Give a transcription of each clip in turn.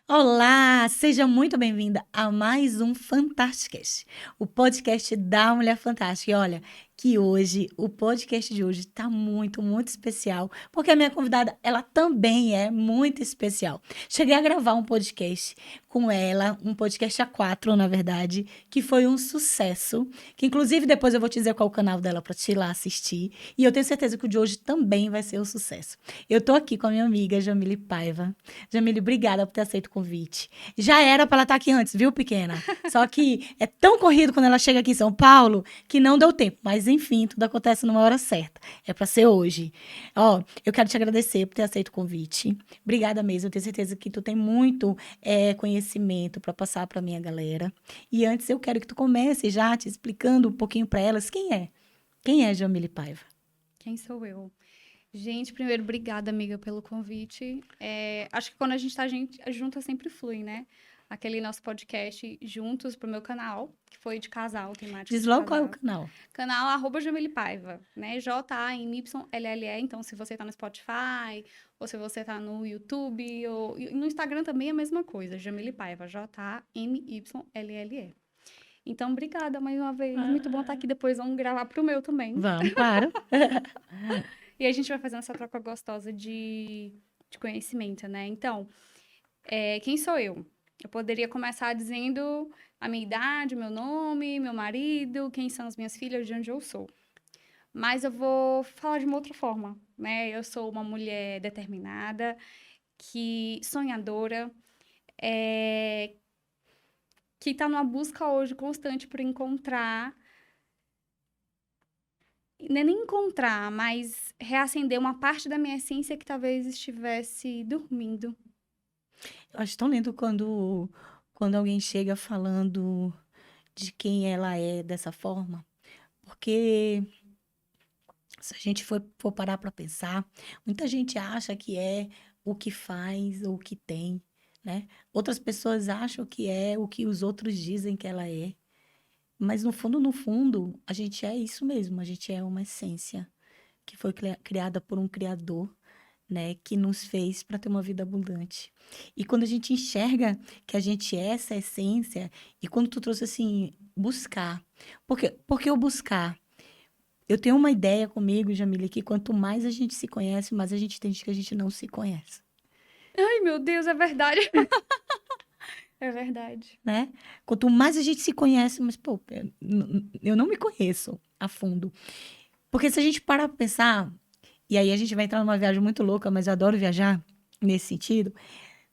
Olá, seja muito bem-vinda a mais um Fantasticast, o podcast da Mulher Fantástica. E olha, que hoje, o podcast de hoje está muito especial, porque a minha convidada, ela também é muito especial. Cheguei a gravar um podcast com ela, um podcast a quatro, na verdade, que foi um sucesso, que inclusive depois eu vou te dizer qual é o canal dela para te ir lá assistir, e eu tenho certeza que o de hoje também vai ser um sucesso. Eu tô aqui com a minha amiga Jamile Paiva. Jamile, obrigada por ter aceito o convite. Já era para ela estar aqui antes, viu, pequena? Só que é tão corrido quando ela chega aqui em São Paulo que não deu tempo. Mas enfim, tudo acontece numa hora certa. É para ser hoje. Ó, eu quero te agradecer por ter aceito o convite. Obrigada mesmo. Eu tenho certeza que tu tem muito conhecimento para passar para minha galera. E antes eu quero que tu comece já te explicando um pouquinho para elas quem é. Quem é Jamile Paiva? Quem sou eu? Gente, primeiro, obrigada, amiga, pelo convite. Acho que quando a gente tá junto, sempre flui, né? Aquele nosso podcast juntos pro meu canal, que foi de casal, temática Diz de logo qual é o casal. canal. Canal @Jamile Paiva, né? JAMYLLE. Então, se você tá no Spotify, ou se você tá no YouTube, ou e no Instagram também é a mesma coisa, Jamile Paiva, JAMYLLE. Então, obrigada mais uma vez. Muito bom estar aqui. Depois vamos gravar pro meu também. Vamos, claro. E a gente vai fazendo essa troca gostosa de conhecimento, né? Então, quem sou eu? Eu poderia começar dizendo a minha idade, meu nome, meu marido, quem são as minhas filhas, de onde eu sou. Mas eu vou falar de uma outra forma, né? Eu sou uma mulher determinada, que sonhadora, é, que está numa busca hoje constante por encontrar, não é nem encontrar, mas reacender uma parte da minha essência que talvez estivesse dormindo. Eu acho tão lindo quando alguém chega falando de quem ela é dessa forma, porque se a gente for parar para pensar, muita gente acha que é o que faz ou o que tem, né? Outras pessoas acham que é o que os outros dizem que ela é, mas no fundo, a gente é isso mesmo, a gente é uma essência que foi criada por um criador, né, que nos fez para ter uma vida abundante. E quando a gente enxerga que a gente é essa essência, e quando tu trouxe assim, buscar. Porque o buscar? Eu tenho uma ideia comigo, Jamila, que quanto mais a gente se conhece, mais a gente entende que a gente não se conhece, Ai, meu Deus, é verdade. É verdade. né? Quanto mais a gente se conhece, mas, pô, eu não me conheço a fundo. Porque se a gente parar pra pensar, e aí a gente vai entrar numa viagem muito louca, mas eu adoro viajar nesse sentido,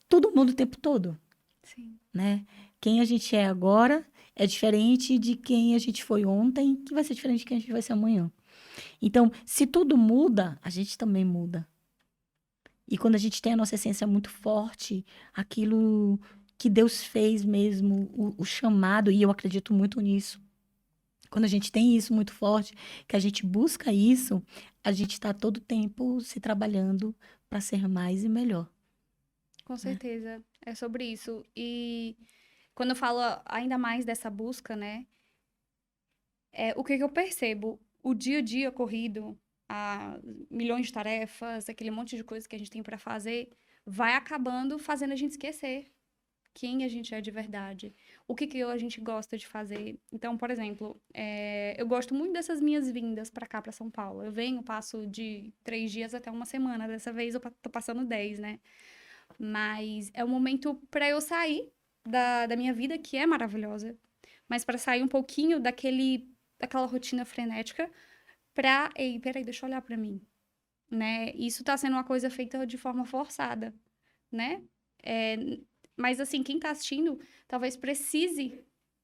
todo mundo o tempo todo. Sim, Né? Quem a gente é agora é diferente de quem a gente foi ontem, que vai ser diferente de quem a gente vai ser amanhã. Então, se tudo muda, a gente também muda. E quando a gente tem a nossa essência muito forte, aquilo que Deus fez mesmo, o chamado, e eu acredito muito nisso. Quando a gente tem isso muito forte, que a gente busca isso, a gente está todo tempo se trabalhando para ser mais e melhor, com né? certeza. É sobre isso. E quando eu falo ainda mais dessa busca, né? O que que eu percebo? O dia a dia corrido, a milhões de tarefas, aquele monte de coisa que a gente tem para fazer, vai acabando fazendo a gente esquecer quem a gente é de verdade, o que que a gente gosta de fazer. Então, por exemplo, eu gosto muito dessas minhas vindas para cá, para São Paulo. Eu venho, passo de 3 dias até uma semana. Dessa vez eu tô passando 10, né? Mas é um momento para eu sair da minha vida, que é maravilhosa, mas para sair um pouquinho daquela rotina frenética ei, peraí, deixa eu olhar para mim, né? Isso tá sendo uma coisa feita de forma forçada, né? É, mas assim, quem tá assistindo talvez precise,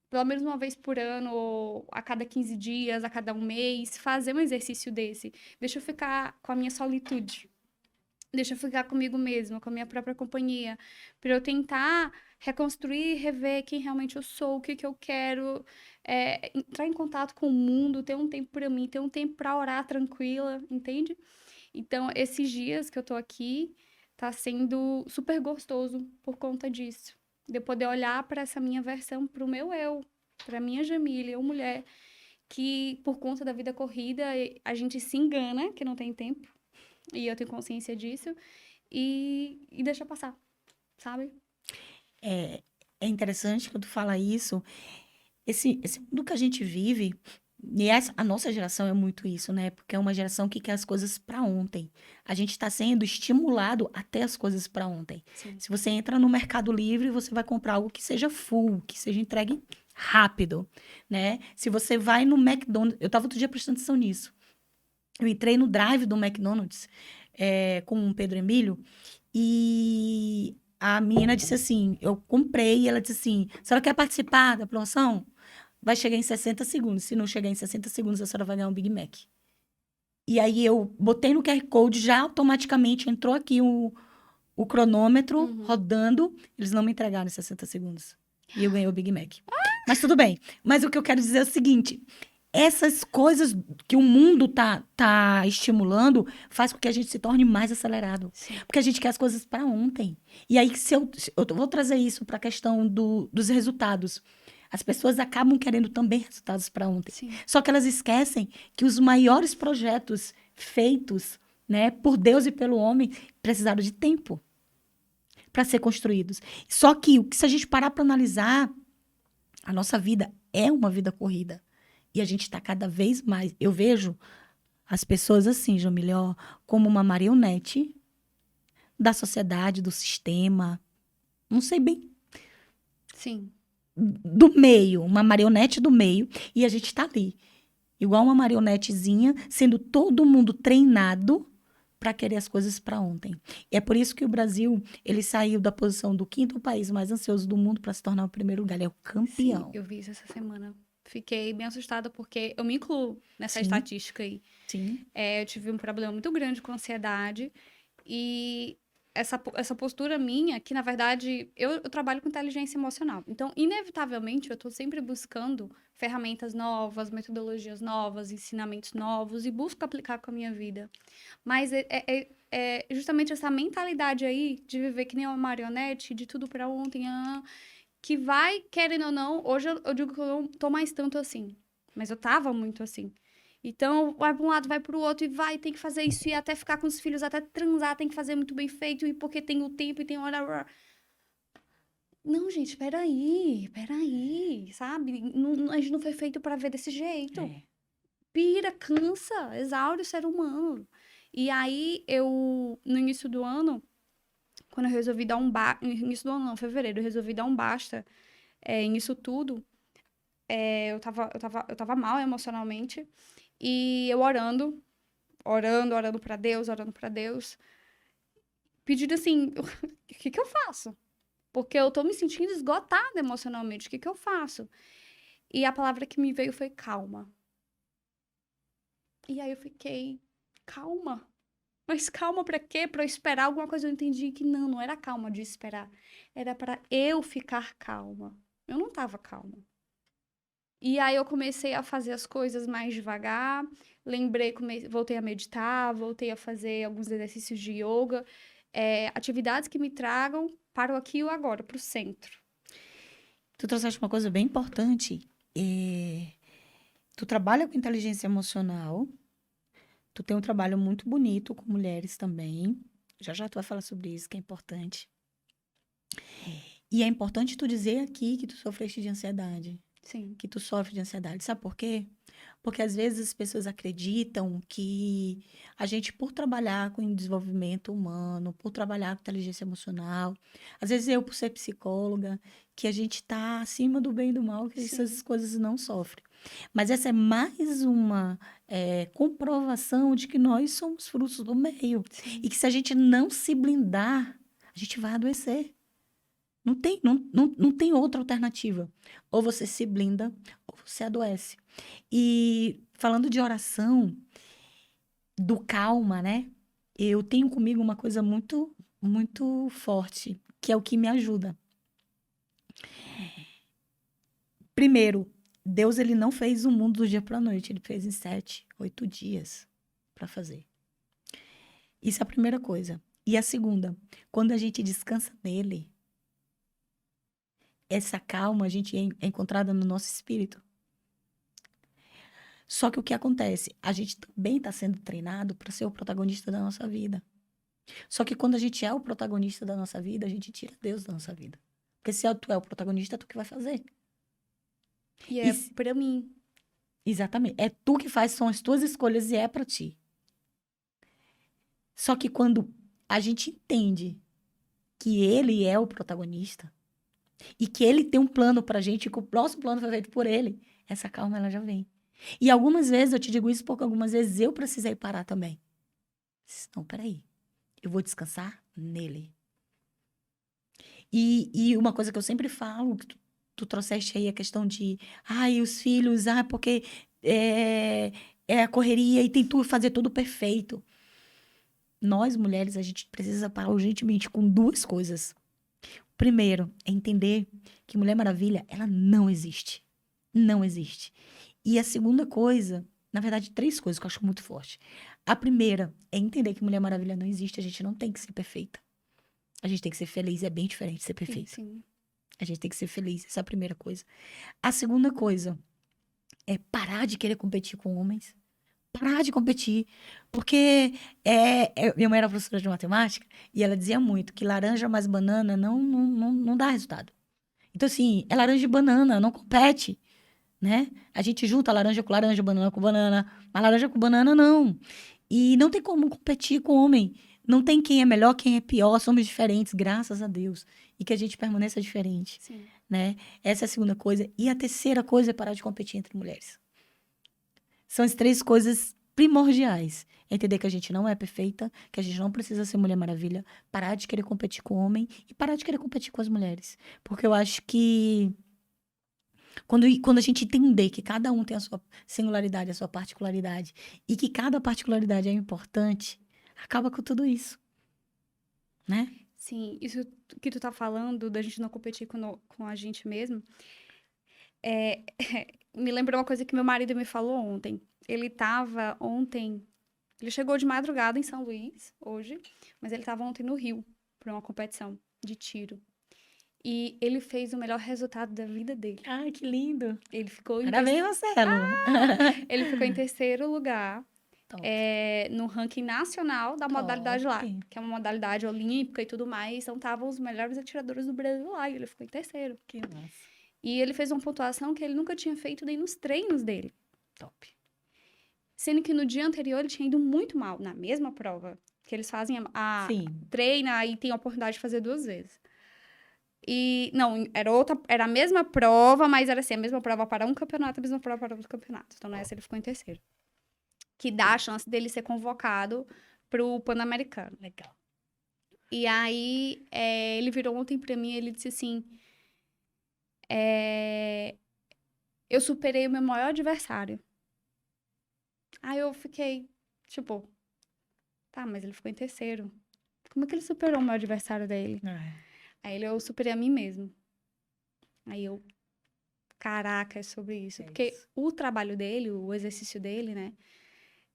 pelo menos uma vez por ano, ou a cada 15 dias, a cada um mês, fazer um exercício desse. Deixa eu ficar com a minha solitude. Deixa eu ficar comigo mesma, com a minha própria companhia, para eu tentar reconstruir, rever quem realmente eu sou, o que que eu quero, entrar em contato com o mundo, ter um tempo para mim, ter um tempo para orar tranquila, entende? Então, esses dias que eu tô aqui, tá sendo super gostoso por conta disso. De eu poder olhar para essa minha versão, para o meu eu, para minha Jamília, eu mulher, que por conta da vida corrida, a gente se engana que não tem tempo, e eu tenho consciência disso, e deixa passar, sabe? é interessante quando tu fala isso. Esse mundo que a gente vive, a nossa geração é muito isso, né? Porque é uma geração que quer as coisas para ontem. A gente está sendo estimulado a ter as coisas para ontem. Sim. Se você entra no Mercado Livre, você vai comprar algo que seja full, que seja entregue rápido, né? Se você vai no McDonald's, eu estava outro dia prestando atenção nisso. Eu entrei no drive do McDonald's com o Pedro Emílio e a menina disse assim, eu comprei e ela disse assim, a senhora quer participar da promoção? Vai chegar em 60 segundos. Se não chegar em 60 segundos, a senhora vai ganhar um Big Mac. E aí eu botei no QR Code, já automaticamente entrou aqui o cronômetro rodando. Eles não me entregaram em 60 segundos. E eu ganhei o Big Mac. Mas tudo bem. Mas o que eu quero dizer é o seguinte: essas coisas que o mundo tá estimulando faz com que a gente se torne mais acelerado. Sim. Porque a gente quer as coisas para ontem. E aí, se eu vou trazer isso para a questão dos resultados. As pessoas acabam querendo também resultados para ontem. Sim. Só que elas esquecem que os maiores projetos feitos, né, por Deus e pelo homem precisaram de tempo para ser construídos. Só que se a gente parar para analisar, a nossa vida é uma vida corrida. E a gente está cada vez mais... Eu vejo as pessoas assim, Jamilha, como uma marionete da sociedade, do sistema. Não sei bem. Sim. Do meio, uma marionete do meio, e a gente está ali, igual uma marionetezinha, sendo todo mundo treinado para querer as coisas para ontem. E é por isso que o Brasil, ele saiu da posição do 5º país mais ansioso do mundo para se tornar o 1º lugar, ele é o campeão. Sim, eu vi isso essa semana. Fiquei bem assustada porque eu me incluo nessa Sim. estatística aí. Sim. Eu tive um problema muito grande com ansiedade e essa postura minha, que na verdade eu trabalho com inteligência emocional. Então, inevitavelmente, eu estou sempre buscando ferramentas novas, metodologias novas, ensinamentos novos e busco aplicar com a minha vida. Mas é justamente essa mentalidade aí de viver que nem uma marionete, de tudo para ontem, que vai, querendo ou não, hoje eu digo que eu não tô mais tanto assim, mas eu tava muito assim. Então, vai para um lado, vai para o outro, e vai, tem que fazer isso, e até ficar com os filhos, até transar, tem que fazer muito bem feito, e porque tem o tempo e tem hora. Não, gente, peraí, sabe? A gente não foi feito para ver desse jeito. Pira, cansa, exaure o ser humano. E aí, no início do ano, quando eu resolvi dar início do ano não, fevereiro, eu resolvi dar um basta nisso tudo. Eu tava mal emocionalmente. E eu orando pra Deus, pedindo assim, o que eu faço? Porque eu tô me sentindo esgotada emocionalmente, o que eu faço? E a palavra que me veio foi calma. E aí eu fiquei, calma? Mas calma pra quê? Pra eu esperar alguma coisa? Eu entendi que não era calma de esperar. Era pra eu ficar calma. Eu não tava calma. E aí eu comecei a fazer as coisas mais devagar, voltei a meditar, voltei a fazer alguns exercícios de yoga, atividades que me tragam para o aqui e o agora, para o centro. Tu trouxeste uma coisa bem importante. Tu trabalha com inteligência emocional, tu tem um trabalho muito bonito com mulheres também. Já tu vai falar sobre isso, que é importante. E é importante tu dizer aqui que tu sofreste de ansiedade. Sim. Que tu sofre de ansiedade. Sabe por quê? Porque às vezes as pessoas acreditam que a gente, por trabalhar com desenvolvimento humano, por trabalhar com inteligência emocional, às vezes eu, por ser psicóloga, que a gente está acima do bem e do mal, que essas coisas não sofrem. Mas essa é mais uma comprovação de que nós somos frutos do meio. Sim. E que se a gente não se blindar, a gente vai adoecer. Não tem outra alternativa. Ou você se blinda, ou você adoece. E falando de oração, do calma, né? Eu tenho comigo uma coisa muito, muito forte, que é o que me ajuda. Primeiro, Deus ele não fez o mundo do dia para a noite, ele fez em 7, 8 dias para fazer. Isso é a primeira coisa. E a segunda, quando a gente descansa nele, essa calma a gente é encontrada no nosso espírito. Só que o que acontece? A gente também está sendo treinado para ser o protagonista da nossa vida. Só que quando a gente é o protagonista da nossa vida, a gente tira Deus da nossa vida. Porque se tu é o protagonista, é tu que vai fazer. E é E pra mim. exatamente. É tu que faz, são as tuas escolhas e é pra ti. Só que quando a gente entende que ele é o protagonista e que ele tem um plano pra gente e que o próximo plano foi feito por ele, essa calma ela já vem. E algumas vezes, eu te digo isso porque algumas vezes eu precisei parar também. Não, peraí. Eu vou descansar nele. E uma coisa que eu sempre falo, que tu trouxeste aí a questão de, ai, os filhos, porque é a correria e tem tudo, fazer tudo perfeito. Nós, mulheres, a gente precisa parar urgentemente com duas coisas. Primeiro, é entender que Mulher Maravilha, ela não existe. Não existe. E a segunda coisa, na verdade, três coisas que eu acho muito forte. A primeira é entender que Mulher Maravilha não existe, a gente não tem que ser perfeita. A gente tem que ser feliz, é bem diferente de ser Sim, perfeita. sim. A gente tem que ser feliz, essa é a primeira coisa. A segunda coisa é parar de querer competir com homens. Parar de competir. Porque minha mãe era professora de matemática e ela dizia muito que laranja mais banana não dá resultado. Então, assim, é laranja e banana, não compete, né? A gente junta laranja com laranja, banana com banana, mas laranja com banana não. E não tem como competir com homem. Não tem quem é melhor, quem é pior, somos diferentes, graças a Deus. E que a gente permaneça diferente, Sim. né? Essa é a segunda coisa. E a terceira coisa é parar de competir entre mulheres. São as três coisas primordiais. Entender que a gente não é perfeita, que a gente não precisa ser Mulher Maravilha, parar de querer competir com o homem e parar de querer competir com as mulheres. Porque eu acho que quando a gente entender que cada um tem a sua singularidade, a sua particularidade, e que cada particularidade é importante, acaba com tudo isso, né? Sim, isso que tu tá falando, da gente não competir com a gente mesmo, é, me lembrou uma coisa que meu marido me falou ontem. Ele tava ontem, ele chegou de madrugada em São Luís, hoje, mas ele tava ontem no Rio, pra uma competição de tiro. E ele fez o melhor resultado da vida dele. Ai, que lindo. Ele ficou em, Parabéns, Marcelo. ele ficou em terceiro lugar Top, no ranking nacional da modalidade top. lá, que é uma modalidade olímpica e tudo mais. Então, estavam os melhores atiradores do Brasil lá e ele ficou em terceiro. Que massa. E ele fez uma pontuação que ele nunca tinha feito nem nos treinos dele. Top. Sendo que no dia anterior ele tinha ido muito mal, na mesma prova. Que eles fazem Sim. treina e tem a oportunidade de fazer 2 vezes. E, não, era a mesma prova, mas era assim, a mesma prova para um campeonato, a mesma prova para outro campeonato. Então, nessa ele ficou em terceiro. Que dá a chance dele ser convocado pro Pan-Americano. Legal. E aí, ele virou ontem pra mim e ele disse assim, eu superei o meu maior adversário. Aí eu fiquei, tipo, tá, mas ele ficou em terceiro. Como é que ele superou o meu adversário dele? Aí eu superei a mim mesmo. Aí eu, caraca, é sobre isso. Porque isso. o trabalho dele, o exercício dele, né?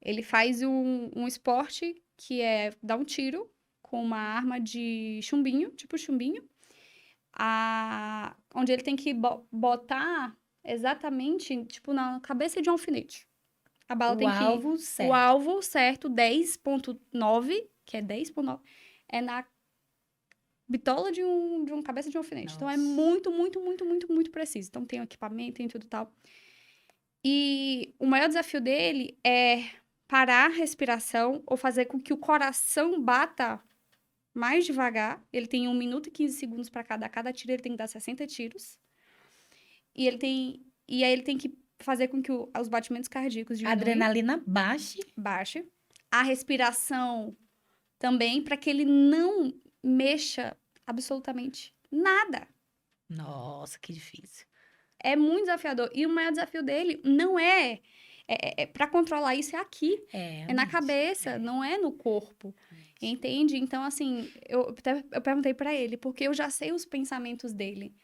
Ele faz um esporte que é dar um tiro com uma arma de chumbinho, tipo chumbinho, onde ele tem que botar exatamente, tipo, na cabeça de um alfinete. A bala tem que... alvo certo. O alvo certo, 10.9, que é 10.9, é na bitola de um cabeça de um alfinete. Nossa. Então, é muito, muito, muito, muito, muito preciso. Então, tem o equipamento, tem tudo e tal. E o maior desafio dele é parar a respiração ou fazer com que o coração bata mais devagar. Ele tem 1 minuto e 15 segundos para cada tiro, ele tem que dar 60 tiros. E aí ele tem que fazer com que os batimentos cardíacos A diminuam. adrenalina Baixe. A respiração também, para que ele não mexa absolutamente nada. Nossa, que difícil. É muito desafiador. E o maior desafio dele não é para controlar isso, é aqui. É na cabeça, não é no corpo. Entende? Então, assim, eu perguntei pra ele, porque eu já sei os pensamentos dele,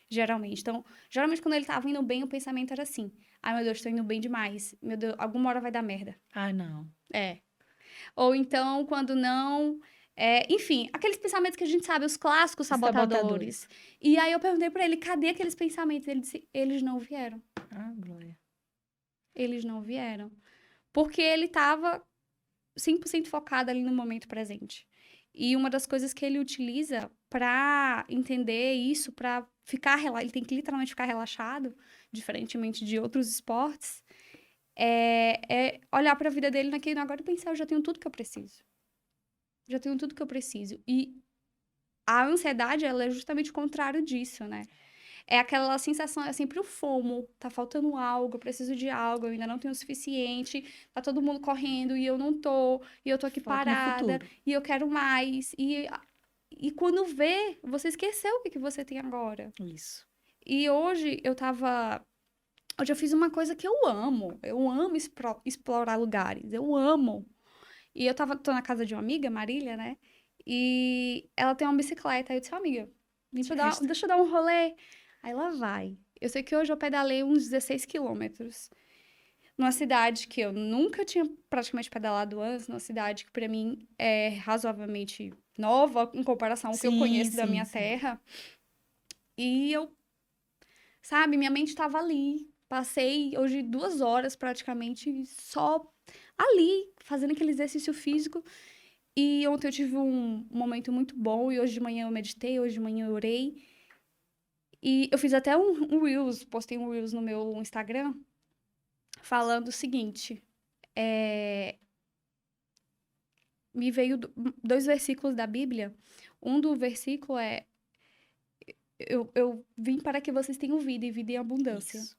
geralmente. Então, geralmente, quando ele tava indo bem, o pensamento era assim: ai, meu Deus, tô indo bem demais. Meu Deus, alguma hora vai dar merda. Ai, não. Ou então, quando não. Enfim, aqueles pensamentos que a gente sabe, os clássicos sabotadores. E aí eu perguntei pra ele, cadê aqueles pensamentos? Ele disse, eles não vieram. Ah, Glória. Eles não vieram. Porque ele tava 100% focado ali no momento presente. E uma das coisas que ele utiliza para entender isso, para ficar ele tem que literalmente ficar relaxado, diferentemente de outros esportes, é olhar para a vida dele naquele agora e pensar, eu já tenho tudo que eu preciso. Já tenho tudo que eu preciso. E a ansiedade, ela é justamente o contrário disso, né? É aquela sensação, é sempre o FOMO, tá faltando algo, eu preciso de algo, eu ainda não tenho o suficiente, tá todo mundo correndo e eu não tô, e eu tô aqui Foco no parada, futuro. e eu quero mais. E quando vê, você esqueceu o que você tem agora. Isso. E hoje Hoje eu fiz uma coisa que eu amo. Eu amo explorar lugares. Eu amo. E tô na casa de uma amiga, Marília, né? E ela tem uma bicicleta. Aí eu disse, amiga, deixa eu dar um rolê. Aí ela vai. Eu sei que hoje eu pedalei uns 16 quilômetros. Numa cidade que eu nunca tinha praticamente pedalado antes, numa cidade que pra mim é razoavelmente nova em comparação ao que eu Sim, conheço da sim, minha sim. terra. E sabe, minha mente estava ali. Passei hoje 2 horas praticamente só ali, fazendo aquele exercício físico. E ontem eu tive um momento muito bom, e hoje de manhã eu meditei, hoje de manhã eu orei. E eu fiz até um Reels, postei um Reels no meu Instagram, falando o seguinte: é, me veio 2 versículos da Bíblia. Um do versículo é: eu vim para que vocês tenham vida e vida em abundância. Isso.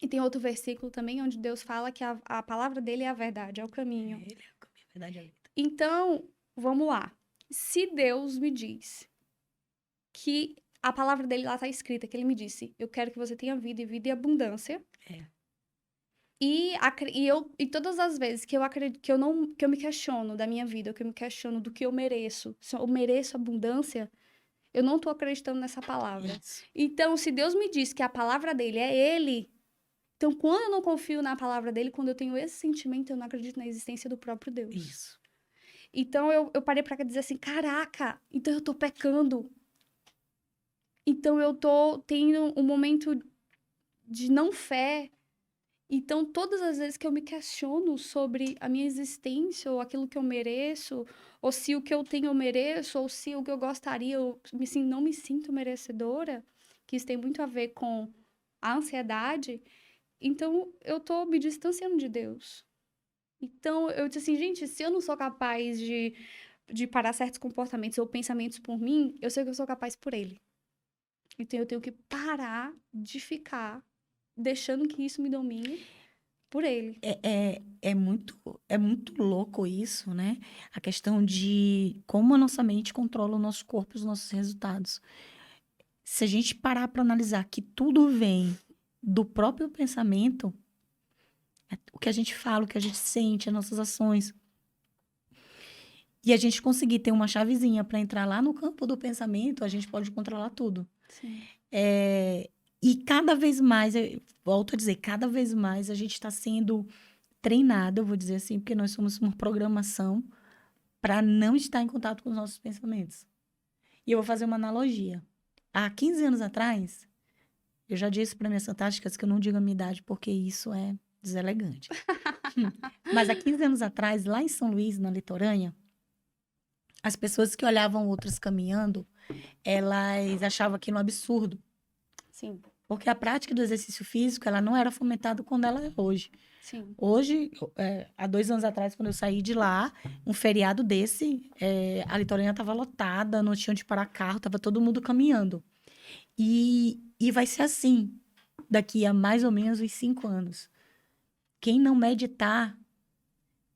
E tem outro versículo também onde Deus fala que a palavra dele é a verdade, é o caminho. Ele é o caminho, a verdade é a vida. Então, vamos lá. Se Deus me diz que a palavra dele lá está escrita, que ele me disse, eu quero que você tenha vida e vida em abundância. É. E todas as vezes que eu acredito, que eu me questiono da minha vida, que eu me questiono do que eu mereço, se eu mereço abundância, eu não estou acreditando nessa palavra. Isso. Então, se Deus me diz que a palavra dele é ele, então quando eu não confio na palavra dele, quando eu tenho esse sentimento, eu não acredito na existência do próprio Deus. Isso. Então eu parei para dizer assim, caraca, então eu tô pecando. Então eu tô tendo um momento de não fé. Então, todas as vezes que eu me questiono sobre a minha existência, ou aquilo que eu mereço, ou se o que eu tenho eu mereço, ou se o que eu gostaria, não me sinto merecedora, que isso tem muito a ver com a ansiedade, então eu tô me distanciando de Deus. Então, eu disse assim, gente, se eu não sou capaz de parar certos comportamentos ou pensamentos por mim, eu sei que eu sou capaz por ele. Então, eu tenho que parar de ficar deixando que isso me domine por ele. É muito louco isso, né? A questão de como a nossa mente controla o nosso corpo e os nossos resultados. Se a gente parar para analisar que tudo vem do próprio pensamento, o que a gente fala, o que a gente sente, as nossas ações, e a gente conseguir ter uma chavezinha para entrar lá no campo do pensamento, a gente pode controlar tudo. Sim. E cada vez mais, eu volto a dizer, cada vez mais a gente está sendo treinado, eu vou dizer assim, porque nós somos uma programação para não estar em contato com os nossos pensamentos. E eu vou fazer uma analogia. Há 15 anos atrás, eu já disse para minhas fantásticas que eu não digo a minha idade porque isso é deselegante. Mas há 15 anos atrás, lá em São Luís, na litorânea, as pessoas que olhavam outras caminhando, elas achavam aquilo um absurdo. Sim. Porque a prática do exercício físico, ela não era fomentada quando ela é hoje. Sim. Hoje, há 2 anos atrás, quando eu saí de lá, um feriado desse, a litorânea estava lotada, não tinha onde parar carro, estava todo mundo caminhando. E vai ser assim, daqui a mais ou menos uns 5 anos. Quem não meditar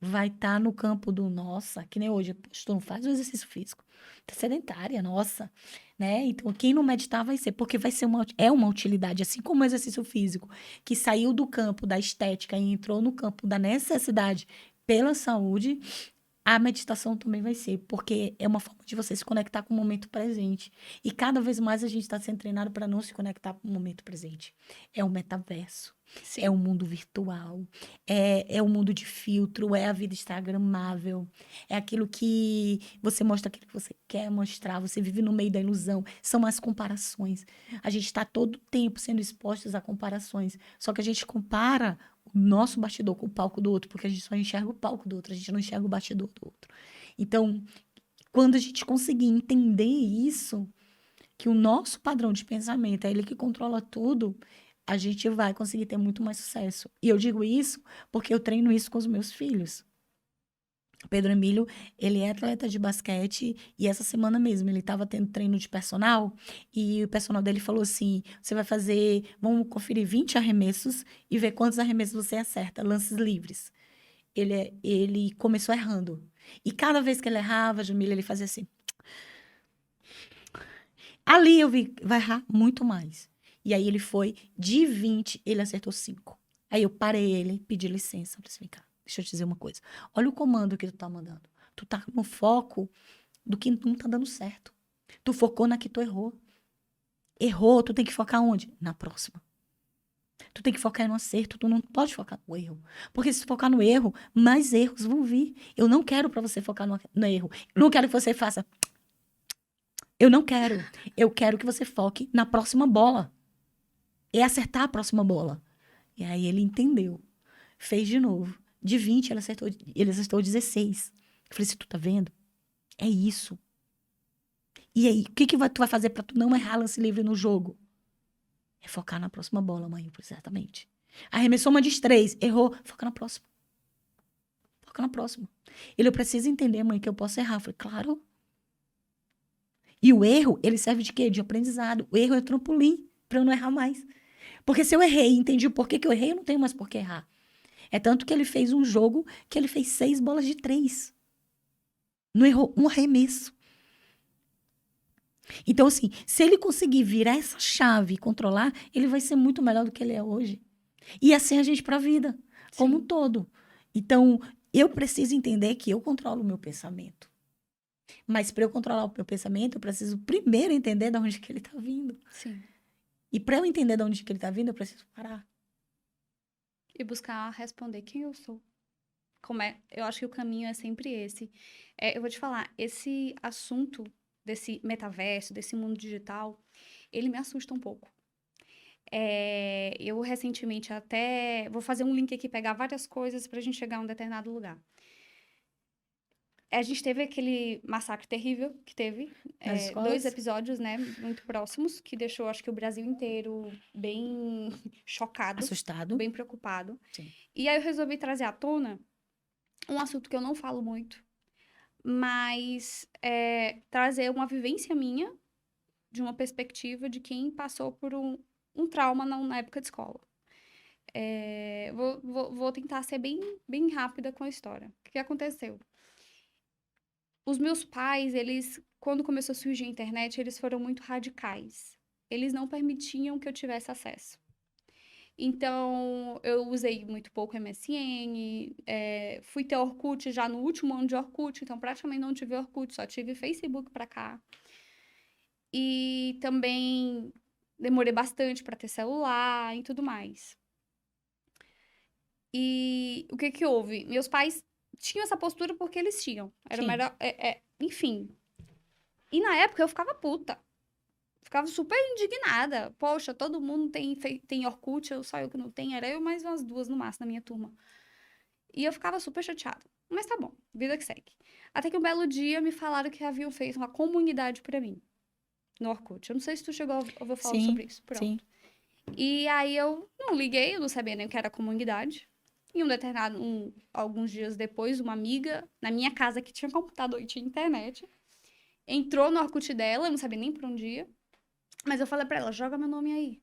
vai estar no campo do nossa, que nem hoje, poxa, tu não faz o exercício físico, tá sedentária, nossa, né? Então, quem não meditar vai ser, porque vai ser uma utilidade, assim como o exercício físico, que saiu do campo da estética e entrou no campo da necessidade pela saúde, a meditação também vai ser, porque é uma forma de você se conectar com o momento presente. E cada vez mais a gente está sendo treinado para não se conectar com o momento presente. É o metaverso, Sim. é o mundo virtual, é o mundo de filtro, é a vida instagramável, é aquilo que você mostra aquilo que você quer mostrar, você vive no meio da ilusão. São as comparações. A gente está todo tempo sendo expostos a comparações, só que a gente compara o nosso bastidor com o palco do outro, porque a gente só enxerga o palco do outro, a gente não enxerga o bastidor do outro. Então, Quando a gente conseguir entender isso, que o nosso padrão de pensamento é ele que controla tudo, a gente vai conseguir ter muito mais sucesso. E eu digo isso porque eu treino isso com os meus filhos. O Pedro Emílio, ele é atleta de basquete e essa semana mesmo ele estava tendo treino de personal e o personal dele falou assim: você vai fazer, vamos conferir 20 arremessos e ver quantos arremessos você acerta, lances livres. Ele começou errando. E cada vez que ele errava, Jamila, ele fazia assim. Ali eu vi, vai errar muito mais. E aí ele foi, de 20, ele acertou 5. Aí eu parei ele, pedi licença. Falei assim, vem cá, deixa eu te dizer uma coisa. Olha o comando que tu tá mandando. Tu tá no foco do que não tá dando certo. Tu focou na que tu errou. Errou, tu tem que focar onde? Na próxima. Tu tem que focar no acerto, tu não pode focar no erro. Porque se tu focar no erro, mais erros vão vir. Eu não quero pra você focar no erro. Eu não quero que você faça. Eu não quero. Eu quero que você foque na próxima bola. É acertar a próxima bola. E aí ele entendeu. Fez de novo. De 20, ele acertou 16. Eu falei assim, tu tá vendo? É isso. E aí, o que tu vai fazer pra tu não errar lance livre no jogo? É focar na próxima bola, mãe, exatamente. Arremessou uma de 3, errou, foca na próxima. Foca na próxima. Eu preciso entender, mãe, que eu posso errar. Eu falei, claro. E o erro, ele serve de quê? De aprendizado. O erro é trampolim pra eu não errar mais. Porque se eu errei e entendi o porquê que eu errei, eu não tenho mais por que errar. É tanto que ele fez um jogo que ele fez 6 bolas de 3. Não errou um arremesso. Então, assim, se ele conseguir virar essa chave e controlar, ele vai ser muito melhor do que ele é hoje. E assim a gente para a vida, como um todo. Então, eu preciso entender que eu controlo o meu pensamento. Mas para eu controlar o meu pensamento, eu preciso primeiro entender de onde que ele está vindo. Sim. E para eu entender de onde que ele está vindo, eu preciso parar. E buscar responder quem eu sou. Eu acho que o caminho é sempre esse. Eu vou te falar, esse assunto desse metaverso, desse mundo digital, ele me assusta um pouco. Eu recentemente até vou fazer um link aqui, pegar várias coisas pra gente chegar a um determinado lugar. A gente teve aquele massacre terrível que teve, Nas 2 escolas, episódios, né, muito próximos, que deixou, acho que o Brasil inteiro bem chocado, assustado. bem preocupado. Sim. E aí eu resolvi trazer à tona um assunto que eu não falo muito, mas trazer uma vivência minha, de uma perspectiva de quem passou por um trauma na época de escola. Vou tentar ser bem rápida com a história. O que aconteceu? Os meus pais, eles, quando começou a surgir a internet, eles foram muito radicais. Eles não permitiam que eu tivesse acesso. Então, eu usei muito pouco MSN, fui ter Orkut já no último ano de Orkut, então praticamente não tive Orkut, só tive Facebook pra cá. E também demorei bastante pra ter celular e tudo mais. E o que que houve? Meus pais tinham essa postura porque eles tinham. Era o Sim. melhor, enfim. E na época eu ficava puta. Ficava super indignada. Poxa, todo mundo tem Orkut, só eu que não tenho. Era eu mais umas 2 no máximo na minha turma. E eu ficava super chateada. Mas tá bom, vida que segue. Até que um belo dia me falaram que haviam feito uma comunidade pra mim no Orkut. Eu não sei se tu chegou a ouvir falar sobre isso. Pronto. Sim. E aí eu não liguei, eu não sabia nem o que era comunidade. E alguns dias depois, uma amiga na minha casa que tinha computador e tinha internet entrou no Orkut dela, eu não sabia nem por onde ia. Mas eu falei pra ela, joga meu nome aí.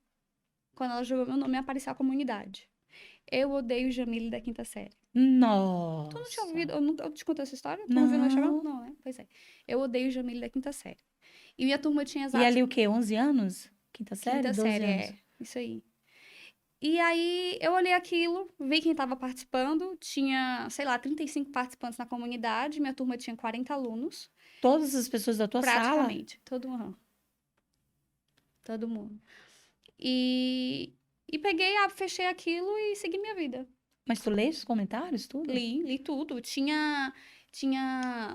Quando ela jogou meu nome, apareceu a comunidade. Eu odeio Jamile da quinta série. Nossa. Tu não tinha ouvido? Eu te contei essa história? Tu não viu no Instagram? Não, né? Pois é. Eu odeio Jamile da quinta série. E minha turma tinha E exatos... ali o quê? 11 anos? Quinta série? Quinta 12 série, anos. isso aí. E aí, eu olhei aquilo, vi quem tava participando. Tinha, sei lá, 35 participantes na comunidade. Minha turma tinha 40 alunos. Todas as pessoas da tua sala? Praticamente. Todo mundo. Todo mundo. E peguei, fechei aquilo e segui minha vida. Mas tu lê os comentários, tudo? Li tudo.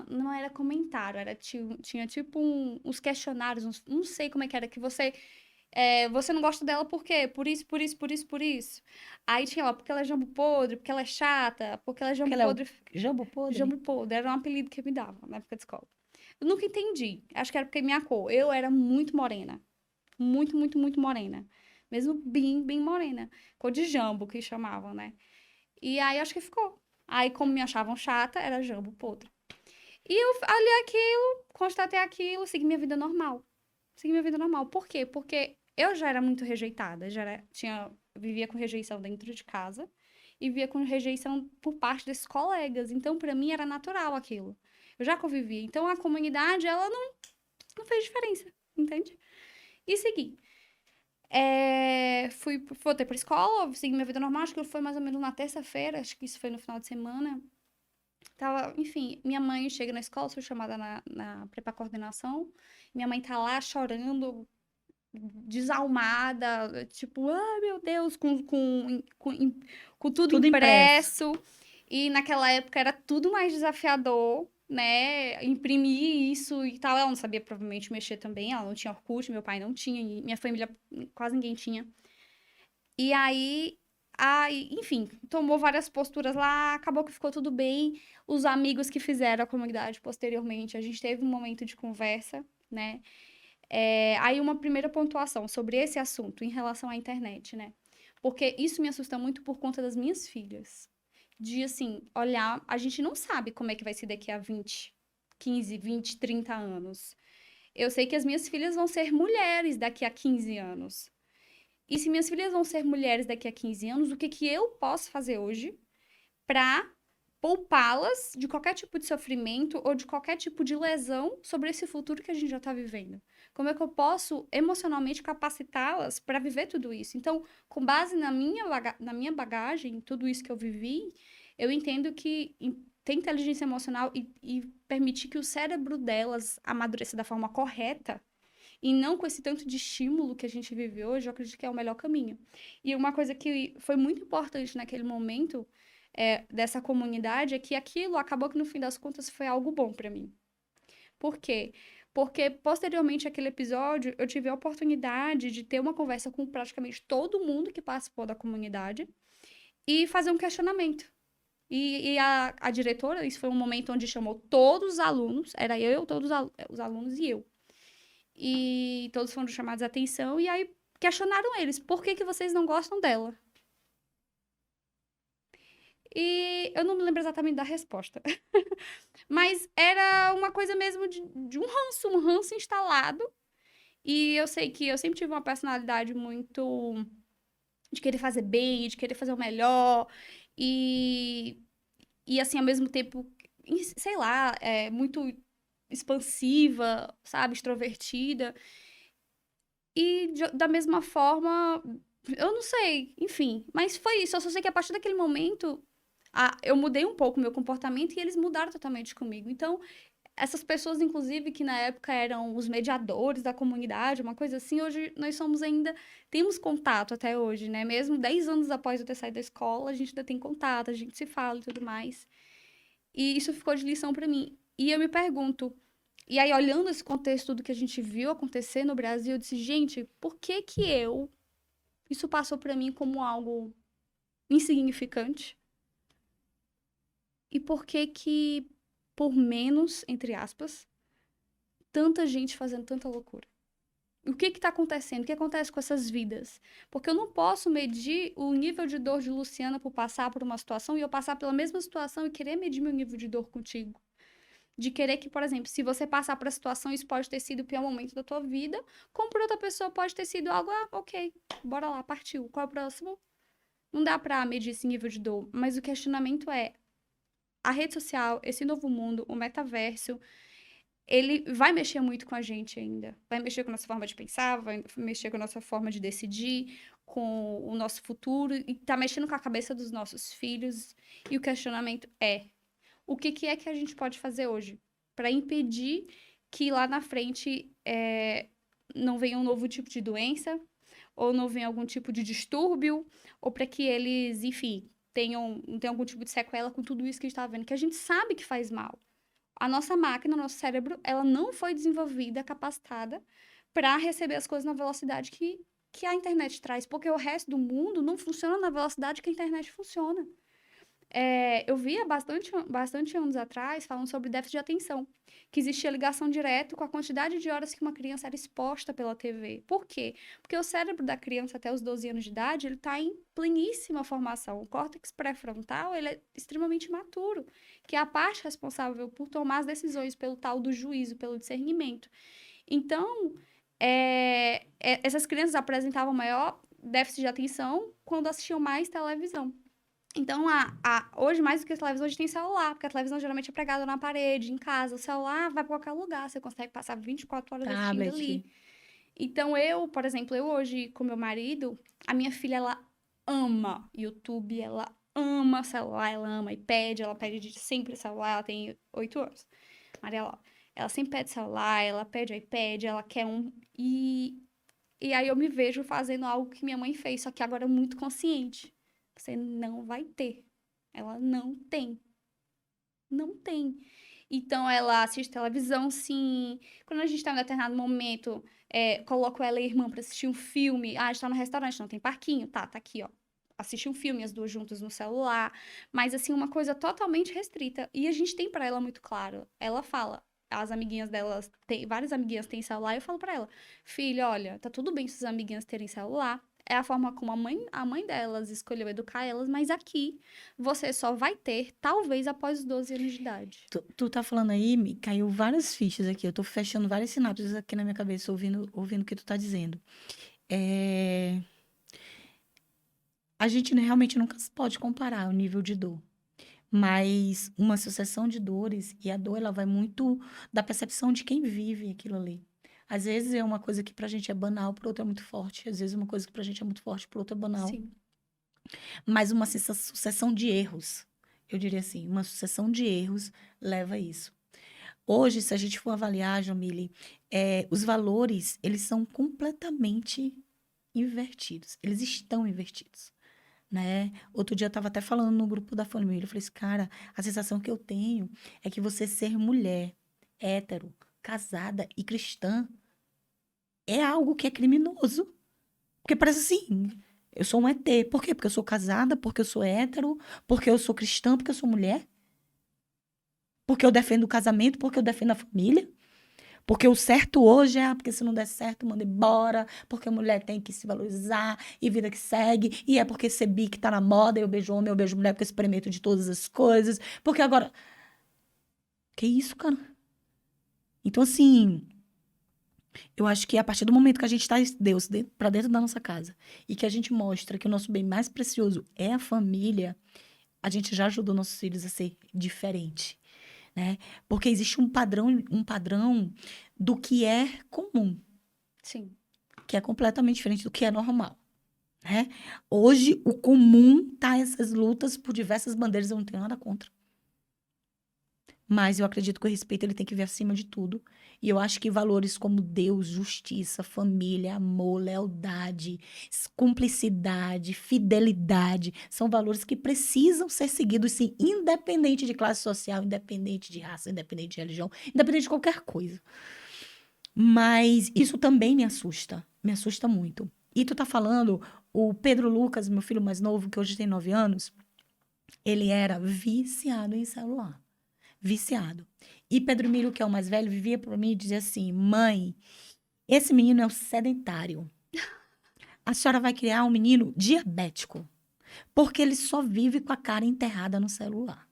Não era comentário, tinha tipo uns questionários, não sei como é que era, que você não gosta dela por quê? Por isso, por isso, por isso, por isso. Aí tinha lá, porque ela é jambo podre, porque ela é chata, porque ela é jambo podre. Jambo podre? Jambo podre, era um apelido que me dava na época de escola. Eu nunca entendi. Acho que era porque minha cor. Eu era muito morena. Muito, muito, muito morena. Mesmo bem, bem morena. Cor de jambo, que chamavam, né? E aí acho que ficou. Aí, como me achavam chata, era jambo podre. E eu olhei aquilo, constatei aquilo, segui minha vida normal. Segui minha vida normal. Por quê? Porque eu já era muito rejeitada. Vivia com rejeição dentro de casa e vivia com rejeição por parte desses colegas. Então, pra mim, era natural aquilo. Eu já convivia. Então, a comunidade, ela não fez diferença, entende? E segui. Voltei pra escola, segui minha vida normal, acho que foi mais ou menos na terça-feira, acho que isso foi no final de semana. Enfim, minha mãe chega na escola, sou chamada pra ir pra coordenação. Minha mãe tá lá chorando, desalmada, tipo, ai meu Deus, com tudo Tudo impresso. impresso. E naquela época era tudo mais desafiador, né? Imprimir isso e tal. Ela não sabia provavelmente mexer também, ela não tinha Orkut, meu pai não tinha, e minha família quase ninguém tinha. E aí, enfim, tomou várias posturas lá, acabou que ficou tudo bem. Os amigos que fizeram a comunidade posteriormente, a gente teve um momento de conversa, né? Aí uma primeira pontuação sobre esse assunto em relação à internet, né? Porque isso me assusta muito por conta das minhas filhas. De, assim, olhar, a gente não sabe como é que vai ser daqui a 15, 20, 30 anos. Eu sei que as minhas filhas vão ser mulheres daqui a 15 anos. E se minhas filhas vão ser mulheres daqui a 15 anos, o que que eu posso fazer hoje para poupá-las de qualquer tipo de sofrimento ou de qualquer tipo de lesão sobre esse futuro que a gente já está vivendo? Como é que eu posso emocionalmente capacitá-las para viver tudo isso? Então, com base na minha bagagem, tudo isso que eu vivi, eu entendo que ter inteligência emocional e permitir que o cérebro delas amadureça da forma correta e não com esse tanto de estímulo que a gente vive hoje, eu acredito que é o melhor caminho. E uma coisa que foi muito importante naquele momento dessa comunidade é que aquilo acabou que no fim das contas foi algo bom para mim. Por quê? Porque posteriormente àquele episódio, eu tive a oportunidade de ter uma conversa com praticamente todo mundo que participou da comunidade e fazer um questionamento. E a diretora, isso foi um momento onde chamou todos os alunos, era eu, todos os alunos e eu. E todos foram chamados a atenção e aí questionaram eles, por que que vocês não gostam dela? E eu não me lembro exatamente da resposta. Mas era uma coisa mesmo de um ranço instalado. E eu sei que eu sempre tive uma personalidade muito de querer fazer bem, de querer fazer o melhor. E, e assim, ao mesmo tempo, sei lá, muito expansiva, sabe, extrovertida. E da mesma forma, eu não sei, enfim. Mas foi isso. Eu só sei que a partir daquele momento, eu mudei um pouco o meu comportamento e eles mudaram totalmente comigo. Então, essas pessoas, inclusive, que na época eram os mediadores da comunidade, uma coisa assim, hoje nós somos ainda, temos contato até hoje, né? Mesmo 10 anos após eu ter saído da escola, a gente ainda tem contato, a gente se fala e tudo mais. E isso ficou de lição pra mim. E eu me pergunto, e aí olhando esse contexto do que a gente viu acontecer no Brasil, eu disse, gente, por que que isso passou pra mim como algo insignificante? E por que que, por menos, entre aspas, tanta gente fazendo tanta loucura? O que está acontecendo? O que acontece com essas vidas? Porque eu não posso medir o nível de dor de Luciana por passar por uma situação e eu passar pela mesma situação e querer medir meu nível de dor contigo. De querer que, por exemplo, se você passar por a situação, isso pode ter sido o pior momento da tua vida, como para outra pessoa pode ter sido algo, ok, bora lá, partiu. Qual é o próximo? Não dá para medir esse nível de dor, mas o questionamento é a rede social, esse novo mundo, o metaverso, ele vai mexer muito com a gente ainda. Vai mexer com a nossa forma de pensar, vai mexer com a nossa forma de decidir, com o nosso futuro, e tá mexendo com a cabeça dos nossos filhos. E o questionamento é: o que que é que a gente pode fazer hoje para impedir que lá na frente não venha um novo tipo de doença, ou não venha algum tipo de distúrbio, ou para que eles, enfim, tenham algum tipo de sequela com tudo isso que a gente tá vendo, que a gente sabe que faz mal. A nossa máquina, o nosso cérebro, ela não foi desenvolvida, capacitada para receber as coisas na velocidade que a internet traz, porque o resto do mundo não funciona na velocidade que a internet funciona. Eu vi há bastante anos atrás falando sobre déficit de atenção, que existia ligação direta com a quantidade de horas que uma criança era exposta pela TV. Por quê? Porque o cérebro da criança até os 12 anos de idade, ele está em pleníssima formação. O córtex pré-frontal, ele é extremamente maturo, que é a parte responsável por tomar as decisões pelo tal do juízo, pelo discernimento. Então, essas crianças apresentavam maior déficit de atenção quando assistiam mais televisão. Então, hoje, mais do que a televisão, a gente tem celular, porque a televisão geralmente é pregada na parede, em casa. O celular vai para qualquer lugar, você consegue passar 24 horas assistindo ali. Então, por exemplo, eu hoje, com meu marido, a minha filha, ela ama YouTube, ela ama celular, ela ama iPad, ela pede sempre celular, ela tem 8 anos. Mariela, ela sempre pede celular, ela pede iPad, ela quer um... E aí eu me vejo fazendo algo que minha mãe fez, só que agora muito consciente. Você não vai ter. Ela não tem. Não tem. Então, ela assiste televisão, sim. Quando a gente tá em um determinado momento, coloco ela e a irmã pra assistir um filme. Ah, a gente tá no restaurante, não tem parquinho. Tá aqui, ó. Assiste um filme, as duas juntas no celular. Mas, assim, uma coisa totalmente restrita. E a gente tem pra ela muito claro. Ela fala, as amiguinhas delas, várias amiguinhas têm celular, e eu falo pra ela, filha, olha, tá tudo bem se as amiguinhas terem celular. É a forma como a mãe delas escolheu educar elas, mas aqui você só vai ter, talvez, após os 12 anos de idade. Tu tá falando aí, me caiu várias fichas aqui. Eu tô fechando várias sinapses aqui na minha cabeça, ouvindo o que tu tá dizendo. A gente realmente nunca pode comparar o nível de dor. Mas uma sucessão de dores, e a dor, ela vai muito da percepção de quem vive aquilo ali. Às vezes é uma coisa que pra gente é banal, pro outro é muito forte. Às vezes é uma coisa que pra gente é muito forte, pro outro é banal. Sim. Mas uma sucessão de erros, eu diria assim, uma sucessão de erros leva a isso. Hoje, se a gente for avaliar, Jamile, os valores, eles são completamente invertidos. Eles estão invertidos, né? Outro dia eu estava até falando no grupo da família, eu falei assim, cara, a sensação que eu tenho é que você ser mulher, hétero, casada e cristã é algo que é criminoso. Porque parece assim, eu sou um ET. Por quê? Porque eu sou casada, porque eu sou hétero, porque eu sou cristã, porque eu sou mulher. Porque eu defendo o casamento, porque eu defendo a família. Porque o certo hoje é, porque se não der certo, manda embora. Porque a mulher tem que se valorizar e vida que segue. E é porque ser bi que tá na moda, eu beijo homem, eu beijo mulher, porque eu experimento de todas as coisas. Porque agora... Que isso, cara? Então, assim, eu acho que a partir do momento que a gente traz Deus para dentro da nossa casa e que a gente mostra que o nosso bem mais precioso é a família, a gente já ajudou nossos filhos a ser diferente, né? Porque existe um padrão do que é comum. Sim. Que é completamente diferente do que é normal, né? Hoje, o comum tá essas lutas por diversas bandeiras, eu não tenho nada contra. Mas eu acredito que o respeito ele tem que vir acima de tudo. E eu acho que valores como Deus, justiça, família, amor, lealdade, cumplicidade, fidelidade, são valores que precisam ser seguidos, sim, independente de classe social, independente de raça, independente de religião, independente de qualquer coisa. Mas isso também me assusta muito. E tu tá falando, o Pedro Lucas, meu filho mais novo, que hoje tem 9 anos, ele era viciado em celular. Viciado. E Pedro Miro, que é o mais velho, vivia para mim e dizia assim, mãe, esse menino é um sedentário. A senhora vai criar um menino diabético, porque ele só vive com a cara enterrada no celular.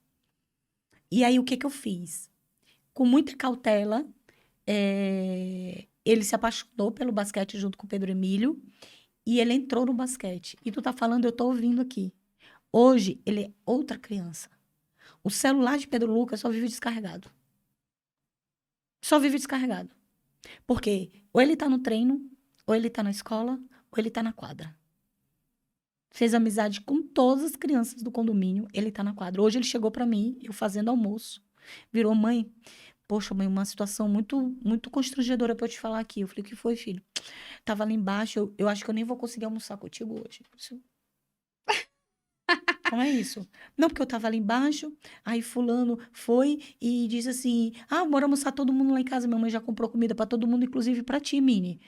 E aí, o que eu fiz? Com muita cautela, ele se apaixonou pelo basquete junto com o Pedro Emílio e ele entrou no basquete. E tu tá falando, eu tô ouvindo aqui. Hoje, ele é outra criança. O celular de Pedro Lucas só vive descarregado. Só vive descarregado. Porque ou ele tá no treino, ou ele tá na escola, ou ele tá na quadra. Fez amizade com todas as crianças do condomínio, ele tá na quadra. Hoje ele chegou pra mim, eu fazendo almoço. Virou, mãe, poxa, mãe, uma situação muito, muito constrangedora pra eu te falar aqui. Eu falei, o que foi, filho? Tava ali embaixo, eu acho que eu nem vou conseguir almoçar contigo hoje. Como é isso? Não, porque eu tava ali embaixo, aí fulano foi e disse assim, bora almoçar todo mundo lá em casa, minha mãe já comprou comida pra todo mundo, inclusive pra ti, Mini.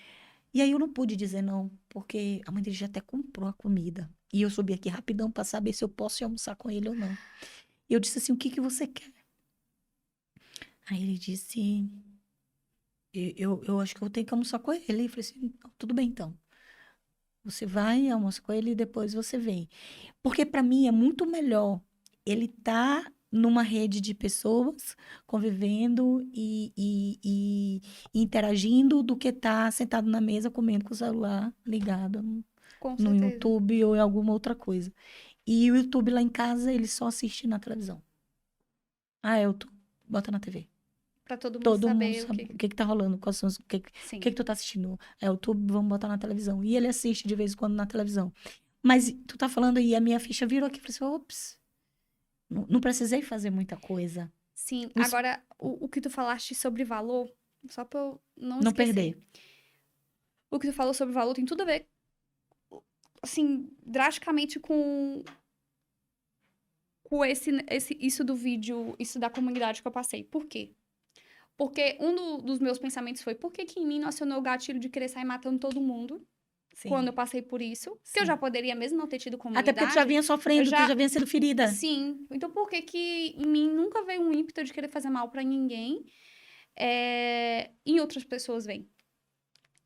E aí eu não pude dizer não, porque a mãe dele já até comprou a comida. E eu subi aqui rapidão para saber se eu posso ir almoçar com ele ou não. E eu disse assim, o que que você quer? Aí ele disse, eu acho que eu tenho que almoçar com ele. Eu falei assim, tudo bem então. Você vai, almoça com ele e depois você vem. Porque para mim é muito melhor ele estar numa rede de pessoas convivendo e interagindo do que estar sentado na mesa comendo com o celular ligado Com no certeza. YouTube ou em alguma outra coisa. E o YouTube lá em casa ele só assiste na televisão. Ah, é o YouTube. Bota na TV. Pra todo mundo Todo mundo saber o sabe que. o que que tá rolando, quais são o Sim. que que tu tá assistindo. É o YouTube, vamos botar na televisão. E ele assiste de vez em quando na televisão. Mas tu tá falando aí, a minha ficha virou aqui e falei assim, ops, não precisei fazer muita coisa. Sim. O es- Agora, o que tu falaste sobre valor, só pra eu não Não esquecer. perder. O que tu falou sobre valor tem tudo a ver, assim, drasticamente com isso do vídeo, isso da comunidade que eu passei. Por quê? Porque dos meus pensamentos foi, por que que em mim não acionou o gatilho de querer sair matando todo mundo quando Sim, eu passei por isso? Que eu já sim. poderia mesmo não ter tido Até porque tu já comunidade. vinha Eu sofrendo, tu já já, vinha sendo ferida. sim. Então por que que em mim nunca veio um ímpeto de querer fazer mal pra ninguém? Em outras pessoas vem.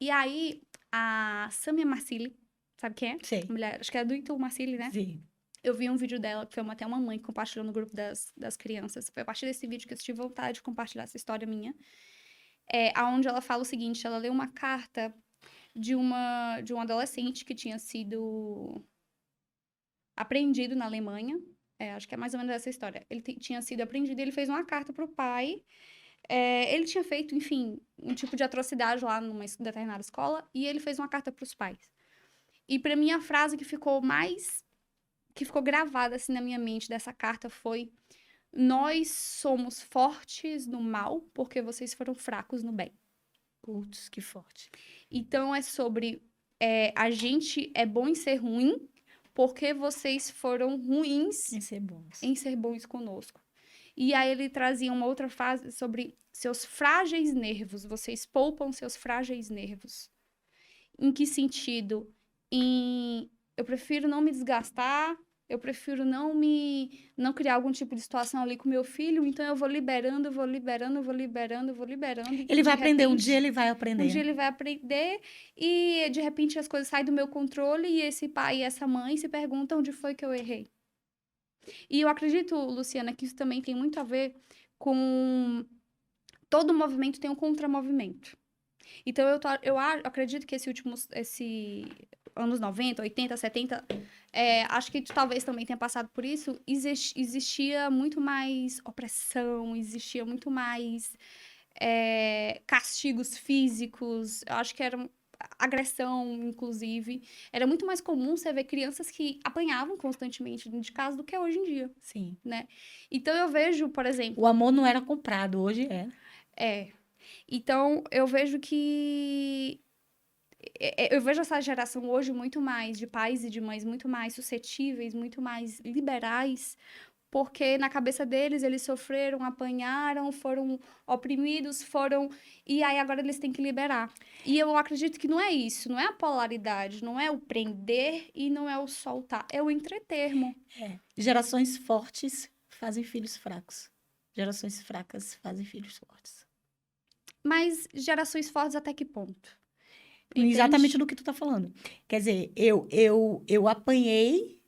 E aí, a Samia Marcilli, sabe quem é? A Sei, mulher, acho que é do Itu Marcilli, né? sim. Eu vi um vídeo dela, que foi até uma mãe que compartilhou no grupo das crianças. Foi a partir desse vídeo que eu tive vontade de compartilhar essa história minha. Aonde ela fala o seguinte, ela leu uma carta de um adolescente que tinha sido apreendido na Alemanha. Acho que é mais ou menos essa história. Ele tinha sido apreendido e ele fez uma carta pro pai. Ele tinha feito, enfim, um tipo de atrocidade lá numa determinada escola e ele fez uma carta pros pais. E pra mim a frase que ficou gravada assim na minha mente dessa carta foi: nós somos fortes no mal porque vocês foram fracos no bem. Putz, que forte. Então é sobre a gente é bom em ser ruim porque vocês foram ruins Isso é bom. em ser bons conosco. E aí ele trazia uma outra frase sobre seus frágeis nervos. Vocês poupam seus frágeis nervos. Em que sentido? Eu prefiro não me desgastar, eu prefiro não criar algum tipo de situação ali com meu filho, então eu vou liberando, eu vou liberando, eu vou liberando, eu vou liberando. E Ele vai de aprender, um repente, dia ele vai um dia aprender. ele vai aprender e de repente as coisas saem do meu controle e esse pai e essa mãe se perguntam onde foi que eu errei. E eu acredito, Luciana, que isso também tem muito a ver com todo movimento tem um contramovimento. Então, acredito que esse anos 90, 80, 70, acho que tu talvez também tenha passado por isso, existia muito mais opressão, existia muito mais castigos físicos, eu acho que era agressão, inclusive. Era muito mais comum você ver crianças que apanhavam constantemente dentro de casa do que é hoje em dia, Sim. né? Então, eu vejo, por exemplo... O amor não era comprado, hoje é. Então, eu vejo que eu vejo essa geração hoje muito mais de pais e de mães muito mais suscetíveis, muito mais liberais, porque na cabeça deles eles sofreram, apanharam, foram oprimidos, e aí agora eles têm que liberar. E eu acredito que não é isso, não é a polaridade, não é o prender e não é o soltar, é o entretermo. Gerações fortes fazem filhos fracos. Gerações fracas fazem filhos fortes. Mas gerações fortes até que ponto? Exatamente Entende? do que tu tá falando. Quer dizer, eu apanhei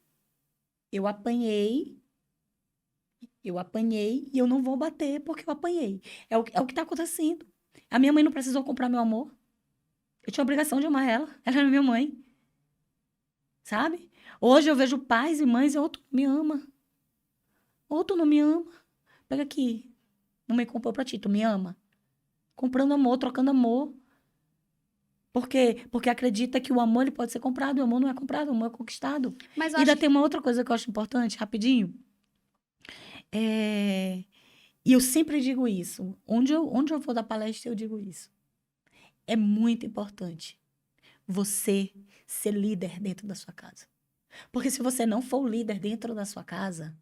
e eu não vou bater porque eu apanhei. É o que tá acontecendo. A minha mãe não precisou comprar meu amor. Eu tinha a obrigação de amar ela. Ela era minha mãe. Sabe? Hoje eu vejo pais e mães e outro me ama. Outro não me ama. Pega aqui. Mamãe comprou pra ti, tu me ama. Comprando amor, trocando amor. Por quê? Porque acredita que o amor ele pode ser comprado. O amor não é comprado, o amor é conquistado. Mas E eu ainda acho tem que uma outra coisa que eu acho importante, rapidinho. E eu sempre digo isso. Onde eu vou dar palestra, eu digo isso. É muito importante você ser líder dentro da sua casa. Porque se você não for o líder dentro da sua casa,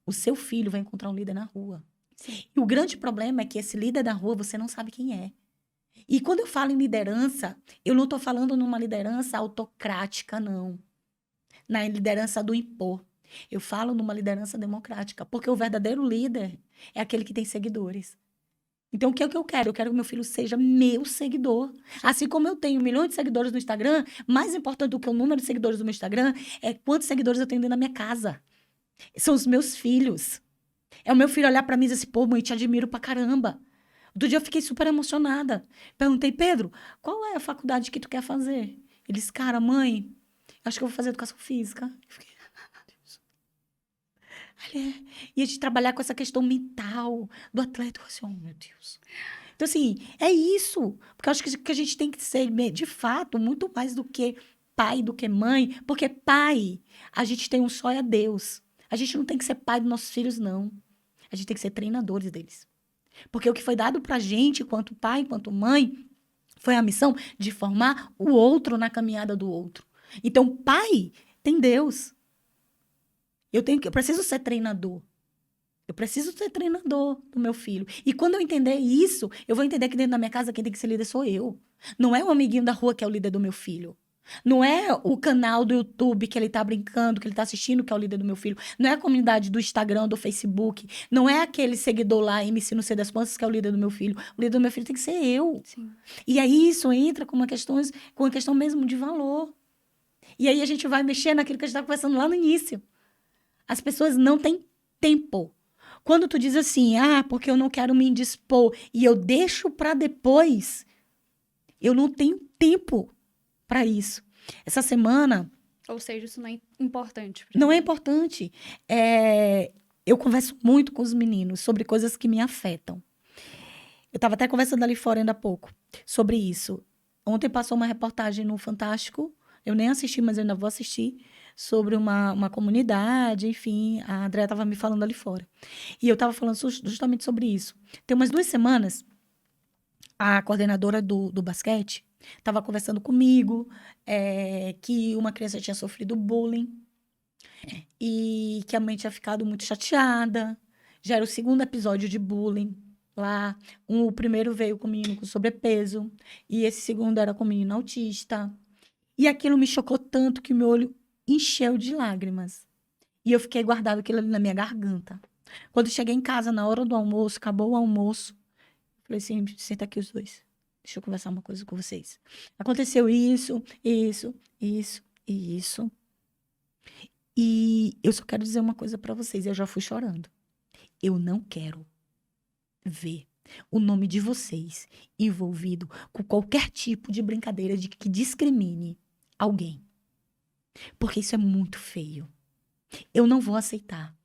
o seu filho vai encontrar um líder na rua. sim. E o grande problema é que esse líder da rua você não sabe quem é. E quando eu falo em liderança, eu não estou falando numa liderança autocrática, não. Na liderança do impor. Eu falo numa liderança democrática, porque o verdadeiro líder é aquele que tem seguidores. Então, o que é que eu quero? Eu quero que meu filho seja meu seguidor. Assim como eu tenho milhões de seguidores no Instagram, mais importante do que o número de seguidores do meu Instagram é quantos seguidores eu tenho dentro da minha casa. São os meus filhos. É o meu filho olhar pra mim e dizer assim, pô, mãe, te admiro pra caramba. Outro dia eu fiquei super emocionada. Perguntei, Pedro, qual é a faculdade que tu quer fazer? Ele disse, cara, mãe, acho que eu vou fazer educação física. Eu fiquei, olha, e a gente trabalhar com essa questão mental do atleta. Eu assim, oh, meu Deus. Então, assim, é isso. Porque eu acho que a gente tem que ser, de fato, muito mais do que pai, do que mãe. Porque pai, a gente tem um só é Deus. A gente não tem que ser pai dos nossos filhos, não. A gente tem que ser treinadores deles. Porque o que foi dado pra gente, enquanto pai, enquanto mãe, foi a missão de formar o outro na caminhada do outro. Então, pai tem Deus. Eu preciso ser treinador. Eu preciso ser treinador do meu filho. E quando eu entender isso, eu vou entender que dentro da minha casa quem tem que ser líder sou eu. Não é o amiguinho da rua que é o líder do meu filho. Não é o canal do YouTube que ele tá brincando, que ele tá assistindo, que é o líder do meu filho. Não é a comunidade do Instagram, do Facebook. Não é aquele seguidor lá, MC não sei das quantas, que é o líder do meu filho. O líder do meu filho tem que ser eu. Sim. E aí isso entra com uma questão mesmo de valor. E aí a gente vai mexer naquilo que a gente estava conversando lá no início. As pessoas não têm tempo. Quando tu diz assim, porque eu não quero me indispor e eu deixo para depois, eu não tenho tempo para isso. Essa semana, Ou seja, isso não é importante pra não é mim. importante. Eu converso muito com os meninos sobre coisas que me afetam. Eu estava até conversando ali fora ainda há pouco sobre isso. Ontem passou uma reportagem no Fantástico, eu nem assisti, mas eu ainda vou assistir, sobre uma comunidade, enfim, a Andrea estava me falando ali fora. E eu estava falando justamente sobre isso. Tem umas 2 semanas, a coordenadora do basquete estava conversando comigo que uma criança tinha sofrido bullying e que a mãe tinha ficado muito chateada. Já era o segundo episódio de bullying lá. O primeiro veio com o menino com sobrepeso e esse segundo era com o menino autista. E aquilo me chocou tanto que o meu olho encheu de lágrimas. E eu fiquei guardado aquilo ali na minha garganta. Quando eu cheguei em casa, na hora do almoço, acabou o almoço, falei assim, senta aqui os dois. Deixa eu conversar uma coisa com vocês. Aconteceu isso, isso, isso e isso. E eu só quero dizer uma coisa pra vocês. Eu já fui chorando. Eu não quero ver o nome de vocês envolvido com qualquer tipo de brincadeira de que discrimine alguém. Porque isso é muito feio. Eu não vou aceitar.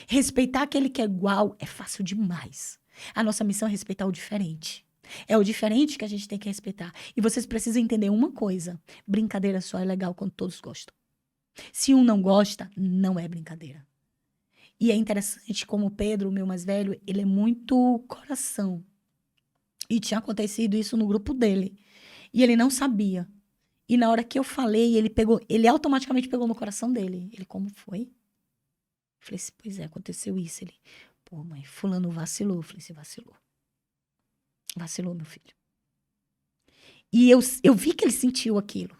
Respeitar aquele que é igual é fácil demais. A nossa missão é respeitar o diferente. É o diferente que a gente tem que respeitar. E vocês precisam entender uma coisa: brincadeira só é legal quando todos gostam. Se um não gosta, não é brincadeira. E é interessante como o Pedro, o meu mais velho, ele é muito coração. E tinha acontecido isso no grupo dele. E ele não sabia. E na hora que eu falei, ele automaticamente pegou no coração dele. Ele, como foi? Eu falei assim, pois é, aconteceu isso. Ele, pô, mãe, fulano vacilou. Eu falei assim, vacilou. Vacilou, meu filho. E eu vi que ele sentiu aquilo.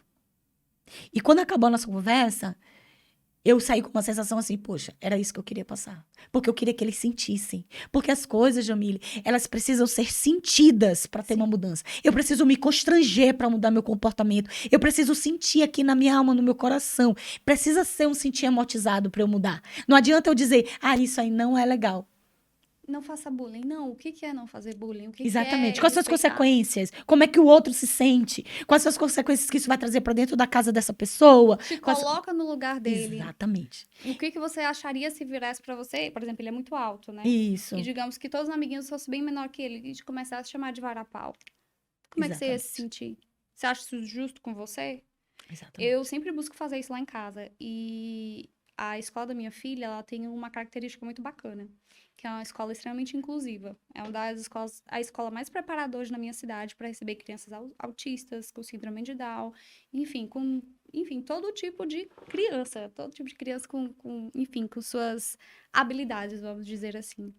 E quando acabou a nossa conversa, eu saí com uma sensação assim, poxa, era isso que eu queria passar. Porque eu queria que eles sentissem. Porque as coisas, Jamile, elas precisam ser sentidas para ter uma mudança. Eu preciso me constranger para mudar meu comportamento. Eu preciso sentir aqui na minha alma, no meu coração. Precisa ser um sentir amortizado para eu mudar. Não adianta eu dizer, isso aí não é legal. Não faça bullying. Não, o que que é não fazer bullying? O que que Exatamente. é Quais são as respeitar? consequências? Como é que o outro se sente? Quais são as consequências que isso vai trazer para dentro da casa dessa pessoa? Se Quais... coloca no lugar dele. Exatamente. O que que você acharia se virasse pra você? Por exemplo, ele é muito alto, né? Isso. E digamos que todos os amiguinhos fossem bem menor que ele e começasse a chamar de varapau. Como é que você ia se Exatamente. sentir? Você acha isso justo com você? Exatamente. Eu sempre busco fazer isso lá em casa. E a escola da minha filha, ela tem uma característica muito bacana, que é uma escola extremamente inclusiva. É uma das escolas, a escola mais preparada hoje na minha cidade para receber crianças autistas, com síndrome de Down, enfim, todo tipo de criança, enfim, com suas habilidades, vamos dizer assim.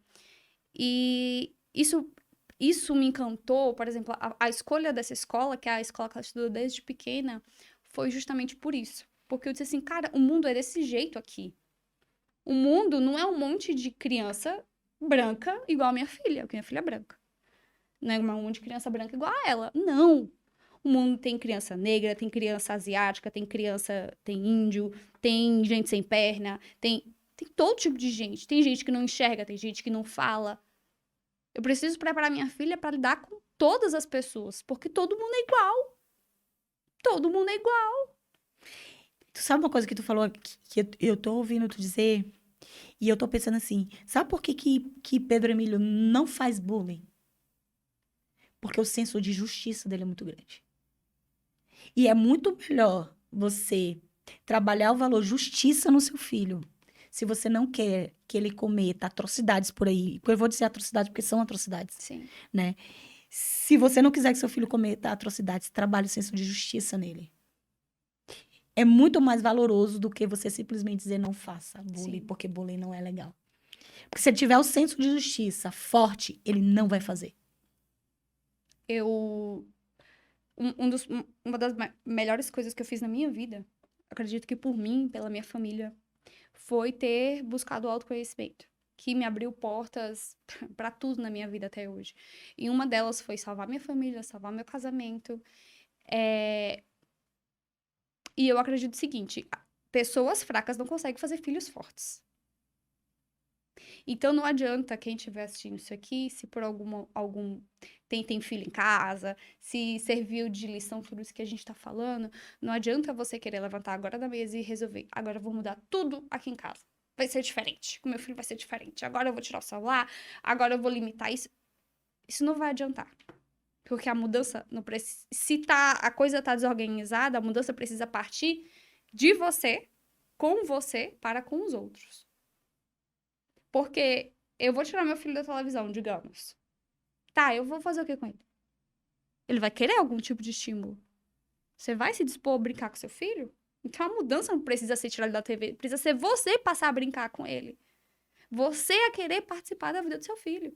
E isso isso me encantou, por exemplo, a escolha dessa escola, que é a escola que ela estudou desde pequena, foi justamente por isso. Porque eu disse assim, cara, o mundo é desse jeito aqui. O mundo não é um monte de criança branca igual a minha filha, porque minha filha é branca. Não é um monte de criança branca igual a ela. Não. O mundo tem criança negra, tem criança asiática, tem índio, tem gente sem perna, tem todo tipo de gente. Tem gente que não enxerga, tem gente que não fala. Eu preciso preparar minha filha para lidar com todas as pessoas, porque todo mundo é igual. Todo mundo é igual. Tu sabe uma coisa que tu falou que eu tô ouvindo tu dizer e eu tô pensando assim, sabe por que Pedro Emílio não faz bullying? Porque o senso de justiça dele é muito grande. E é muito melhor você trabalhar o valor justiça no seu filho. Se você não quer que ele cometa atrocidades por aí, eu vou dizer atrocidades porque são atrocidades, Sim. né? Se você não quiser que seu filho cometa atrocidades, trabalhe o senso de justiça nele. É muito mais valoroso do que você simplesmente dizer não faça bullying, Sim. porque bullying não é legal. Porque se ele tiver o senso de justiça forte, ele não vai fazer. Eu. Uma das melhores coisas que eu fiz na minha vida, acredito que por mim, pela minha família, foi ter buscado o autoconhecimento, que me abriu portas para tudo na minha vida até hoje. E uma delas foi salvar minha família, salvar meu casamento. E eu acredito o seguinte: pessoas fracas não conseguem fazer filhos fortes. Então não adianta quem estiver assistindo isso aqui, se por algum tem filho em casa, se serviu de lição tudo isso que a gente tá falando, não adianta você querer levantar agora da mesa e resolver, agora eu vou mudar tudo aqui em casa. Vai ser diferente, o meu filho vai ser diferente. Agora eu vou tirar o celular, agora eu vou limitar isso. Isso não vai adiantar. Porque a mudança não precisa. Se a coisa tá desorganizada, a mudança precisa partir de você, com você, para com os outros. Porque eu vou tirar meu filho da televisão, digamos. Tá, eu vou fazer o que com ele? Ele vai querer algum tipo de estímulo? Você vai se dispor a brincar com seu filho? Então a mudança não precisa ser tirada da TV, precisa ser você passar a brincar com ele. Você a querer participar da vida do seu filho.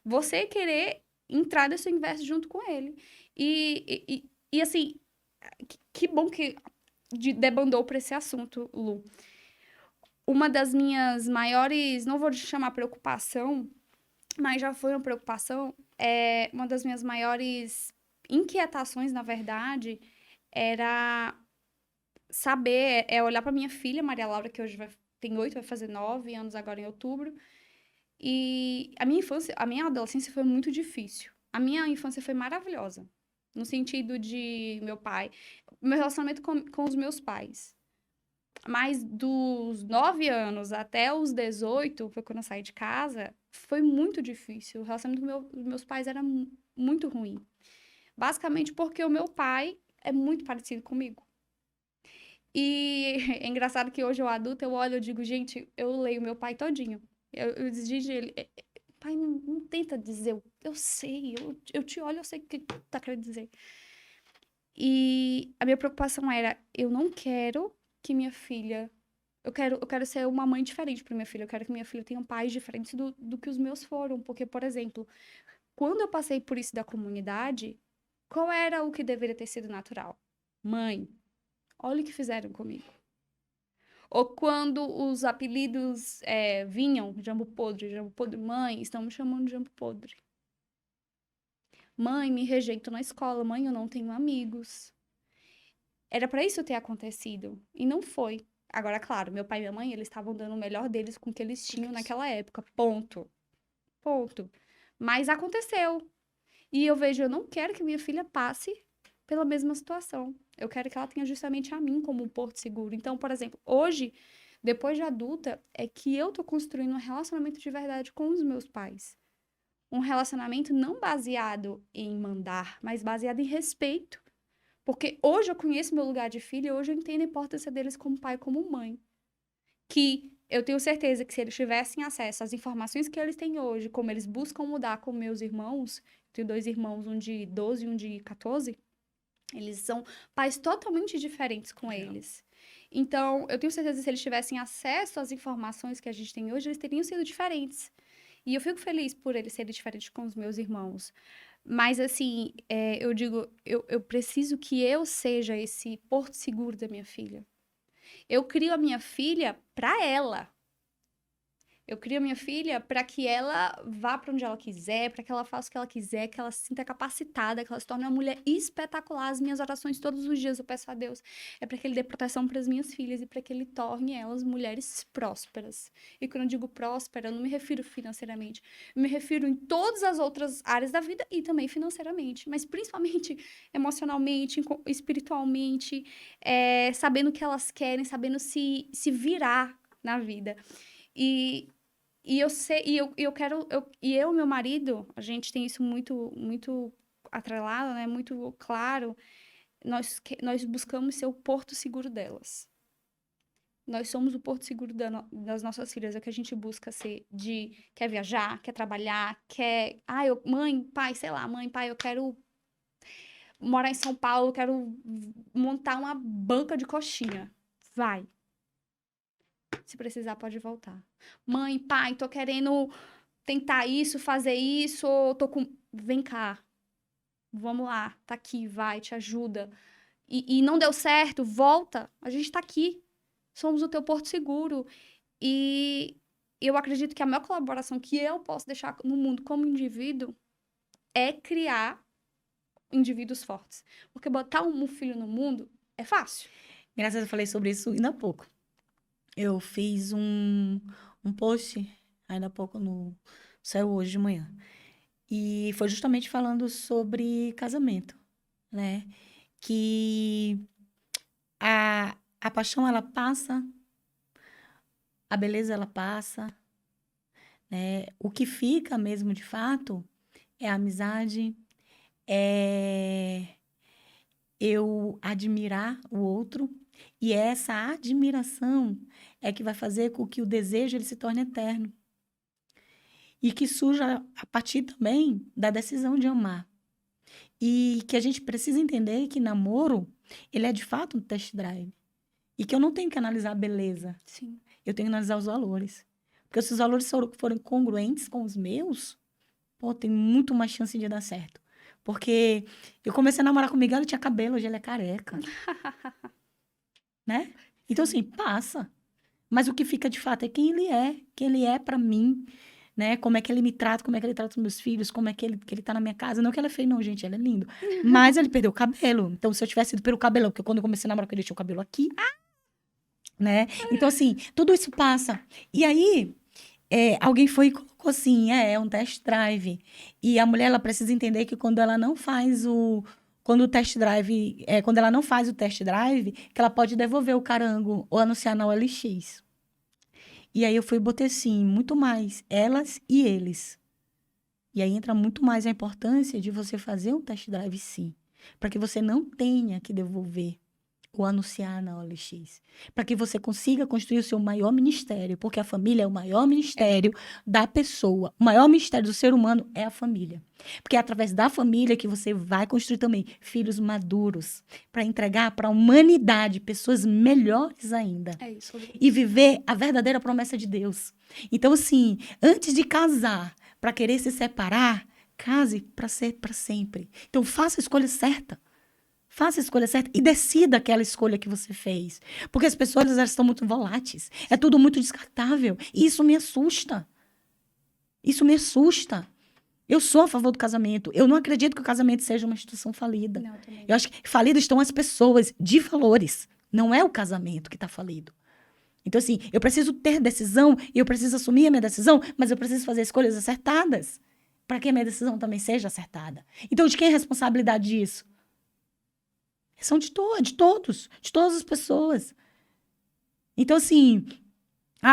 Você querer entrar nesse universo junto com ele. E assim, que bom que debandou para esse assunto, Lu. Uma das minhas maiores, não vou chamar preocupação, mas já foi uma preocupação, uma das minhas maiores inquietações, na verdade, era saber, olhar para minha filha, Maria Laura, que hoje tem 8, vai fazer 9 anos agora em outubro. E a minha infância, a minha adolescência foi muito difícil. A minha infância foi maravilhosa. No sentido de meu relacionamento com os meus pais. Mas dos 9 anos até os 18, foi quando eu saí de casa, foi muito difícil. O relacionamento com meus pais era muito ruim. Basicamente porque o meu pai é muito parecido comigo. E é engraçado que hoje eu adulta, eu olho e digo, gente, eu leio meu pai todinho. Eu exijo ele, pai, não tenta dizer, eu sei, eu te olho, eu sei o que tá querendo dizer. E a minha preocupação era, eu não quero que minha filha. Eu quero ser uma mãe diferente para minha filha. Eu quero que minha filha tenha pais diferentes do que os meus foram. Porque, por exemplo, quando eu passei por isso da comunidade, qual era o que deveria ter sido natural? Mãe, olha o que fizeram comigo. Ou quando os apelidos vinham, jambo podre, mãe, estão me chamando de jambo podre. Mãe, me rejeitam na escola. Mãe, eu não tenho amigos. Era para isso ter acontecido. E não foi. Agora, claro, meu pai e minha mãe, eles estavam dando o melhor deles com o que eles tinham naquela época. Ponto. Ponto. Mas aconteceu. E eu vejo, eu não quero que minha filha passe pela mesma situação. Eu quero que ela tenha justamente a mim como um porto seguro. Então, por exemplo, hoje, depois de adulta, é que eu tô construindo um relacionamento de verdade com os meus pais. Um relacionamento não baseado em mandar, mas baseado em respeito. Porque hoje eu conheço meu lugar de filha e hoje eu entendo a importância deles como pai e como mãe. Que eu tenho certeza que se eles tivessem acesso às informações que eles têm hoje, como eles buscam mudar com meus irmãos, eu tenho 2 irmãos, um de 12 e um de 14, eles são pais totalmente diferentes com eles. Então, eu tenho certeza que se eles tivessem acesso às informações que a gente tem hoje, eles teriam sido diferentes. E eu fico feliz por ele ser diferente com os meus irmãos. Mas, assim, eu digo, eu preciso que eu seja esse porto seguro da minha filha. Eu crio a minha filha para ela. Eu crio a minha filha para que ela vá para onde ela quiser, para que ela faça o que ela quiser, que ela se sinta capacitada, que ela se torne uma mulher espetacular. As minhas orações todos os dias eu peço a Deus é para que ele dê proteção para as minhas filhas e para que ele torne elas mulheres prósperas. E quando eu digo próspera, eu não me refiro financeiramente, eu me refiro em todas as outras áreas da vida e também financeiramente, mas principalmente emocionalmente, espiritualmente, sabendo o que elas querem, sabendo se virar na vida. E eu sei, eu quero, e eu e meu marido, a gente tem isso muito atrelado, né? Muito claro. Nós buscamos ser o porto seguro delas. Nós somos o porto seguro das nossas filhas. É o que a gente busca ser quer viajar, quer trabalhar, mãe, pai, sei lá, mãe, pai, eu quero morar em São Paulo, eu quero montar uma banca de coxinha. Vai. Se precisar, pode voltar. Mãe, pai, tô querendo tentar isso, fazer isso, tô com... Vem cá. Vamos lá, tá aqui, vai, te ajuda. E não deu certo, volta. A gente tá aqui. Somos o teu porto seguro. E eu acredito que a maior colaboração que eu posso deixar no mundo como indivíduo é criar indivíduos fortes. Porque botar um filho no mundo é fácil. Graças a Deus, eu falei sobre isso ainda há pouco. Eu fiz um post ainda há pouco saiu hoje de manhã. E foi justamente falando sobre casamento, né? Que a paixão, ela passa, a beleza, ela passa, né? O que fica mesmo, de fato, é a amizade, é eu admirar o outro, e essa admiração é que vai fazer com que o desejo ele se torne eterno. E que surja a partir também da decisão de amar. E que a gente precisa entender que namoro, ele é de fato um test drive. E que eu não tenho que analisar a beleza. Sim. Eu tenho que analisar os valores. Porque se os valores forem congruentes com os meus, pô, tem muito mais chance de dar certo. Porque eu comecei a namorar com o Miguel, ele tinha cabelo, hoje ele é careca. Né? Então, assim, passa. Mas o que fica de fato é quem ele é pra mim, né? Como é que ele me trata, como é que ele trata os meus filhos, como é que ele tá na minha casa. Não que ele é feio, não, gente, ele é lindo. Mas ele perdeu o cabelo. Então, se eu tivesse ido pelo cabelão, porque quando eu comecei a namorar com ele, tinha o cabelo aqui, né? Então, assim, tudo isso passa. E aí, alguém foi e colocou assim, é um test drive. E a mulher, ela precisa entender que quando ela não faz quando ela não faz o test drive, que ela pode devolver o carango ou anunciar na OLX. E aí eu fui e botei assim, muito mais elas e eles. E aí entra muito mais a importância de você fazer um test drive, sim. Para que você não tenha que devolver ou anunciar na OLX. Para que você consiga construir o seu maior ministério. Porque a família é o maior ministério da pessoa. O maior ministério do ser humano é a família. Porque é através da família que você vai construir também filhos maduros. Para entregar para a humanidade pessoas melhores ainda. É isso. E viver a verdadeira promessa de Deus. Então, assim, antes de casar, para querer se separar, case para ser para sempre. Então, faça a escolha certa. Faça a escolha certa e decida aquela escolha que você fez. Porque as pessoas, elas estão muito voláteis. É tudo muito descartável. E isso me assusta. Isso me assusta. Eu sou a favor do casamento. Eu não acredito que o casamento seja uma instituição falida. Não, também. Eu acho que falidas estão as pessoas de valores. Não é o casamento que está falido. Então, assim, eu preciso ter decisão e eu preciso assumir a minha decisão, mas eu preciso fazer escolhas acertadas para que a minha decisão também seja acertada. Então, de quem é a responsabilidade disso? São de todas as pessoas. Então, assim,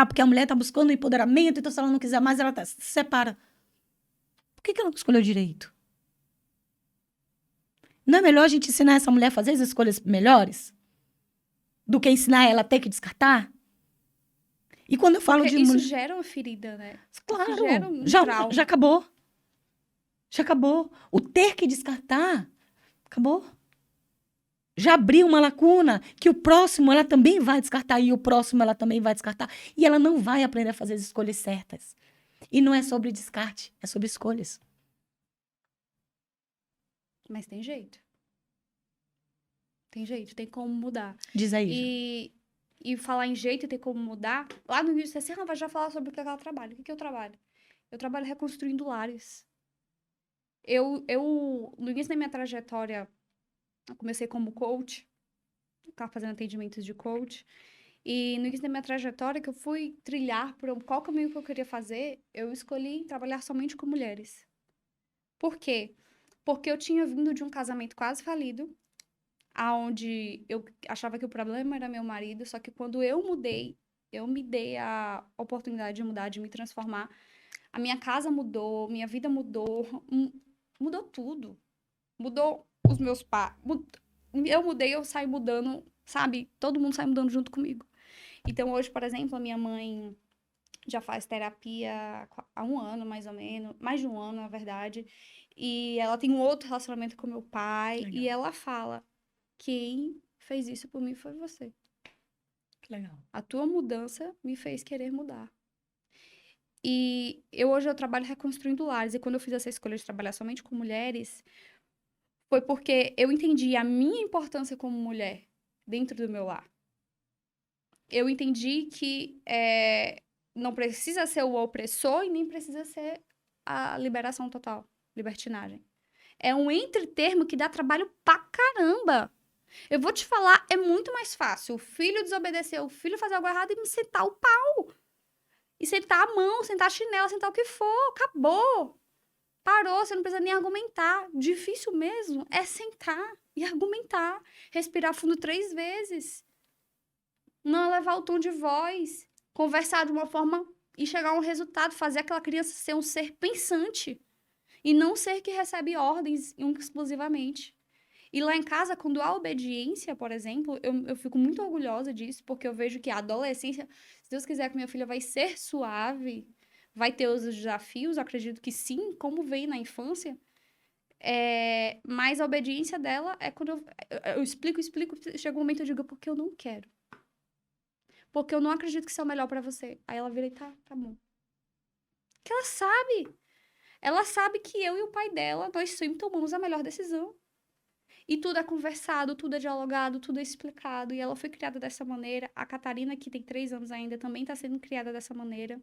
porque a mulher está buscando empoderamento, então se ela não quiser mais, ela se separa. Por que ela não escolheu direito? Não é melhor a gente ensinar essa mulher a fazer as escolhas melhores? Do que ensinar ela a ter que descartar? E quando eu falo Porque de... isso gera uma ferida, né? Claro, Isso gera um já trauma. Já acabou. O ter que descartar, acabou. Já abriu uma lacuna que o próximo ela também vai descartar e o próximo ela também vai descartar. E ela não vai aprender a fazer as escolhas certas. E não é sobre descarte, é sobre escolhas. Mas tem jeito. Tem jeito, tem como mudar. Diz aí, Ju. E falar em jeito e ter como mudar, lá no início você vai já falar sobre o que ela trabalha. O que eu trabalho? Eu trabalho reconstruindo lares. No início da minha trajetória, eu comecei como coach, estava fazendo atendimentos de coach. E no início da minha trajetória, que eu fui trilhar por qual caminho que eu queria fazer, eu escolhi trabalhar somente com mulheres. Por quê? Porque eu tinha vindo de um casamento quase falido, aonde eu achava que o problema era meu marido, só que quando eu mudei, eu me dei a oportunidade de mudar, de me transformar. A minha casa mudou, minha vida mudou, mudou tudo. Mudou os meus pais. Eu mudei, eu saí mudando, sabe? Todo mundo sai mudando junto comigo. Então, hoje, por exemplo, a minha mãe já faz terapia há um ano, mais ou menos. Mais de um ano, na verdade. E ela tem um outro relacionamento com meu pai. Legal. E ela fala: quem fez isso por mim foi você. Legal. A tua mudança me fez querer mudar. E hoje eu trabalho reconstruindo lares. E quando eu fiz essa escolha de trabalhar somente com mulheres, foi porque eu entendi a minha importância como mulher dentro do meu lar. Eu entendi que não precisa ser o opressor e nem precisa ser a liberação total, libertinagem. É um entretermo que dá trabalho pra caramba. Eu vou te falar, é muito mais fácil o filho desobedecer, o filho fazer algo errado e me sentar o pau. E sentar a mão, sentar a chinela, sentar o que for. Acabou. Parou, você não precisa nem argumentar. Difícil mesmo é sentar e argumentar. Respirar fundo 3 vezes. Não elevar o tom de voz. Conversar de uma forma e chegar a um resultado. Fazer aquela criança ser um ser pensante. E não ser que recebe ordens exclusivamente. E lá em casa, quando há obediência, por exemplo, eu fico muito orgulhosa disso, porque eu vejo que a adolescência, se Deus quiser que minha filha vai ser suave, vai ter os desafios, acredito que sim, como veio na infância, mas a obediência dela é quando eu explico, chega um momento eu digo, porque eu não quero. Porque eu não acredito que isso é o melhor pra você. Aí ela vira e tá bom. Porque ela sabe que eu e o pai dela, nós sempre tomamos a melhor decisão. E tudo é conversado, tudo é dialogado, tudo é explicado. E ela foi criada dessa maneira. A Catarina, que tem 3 anos ainda, também está sendo criada dessa maneira.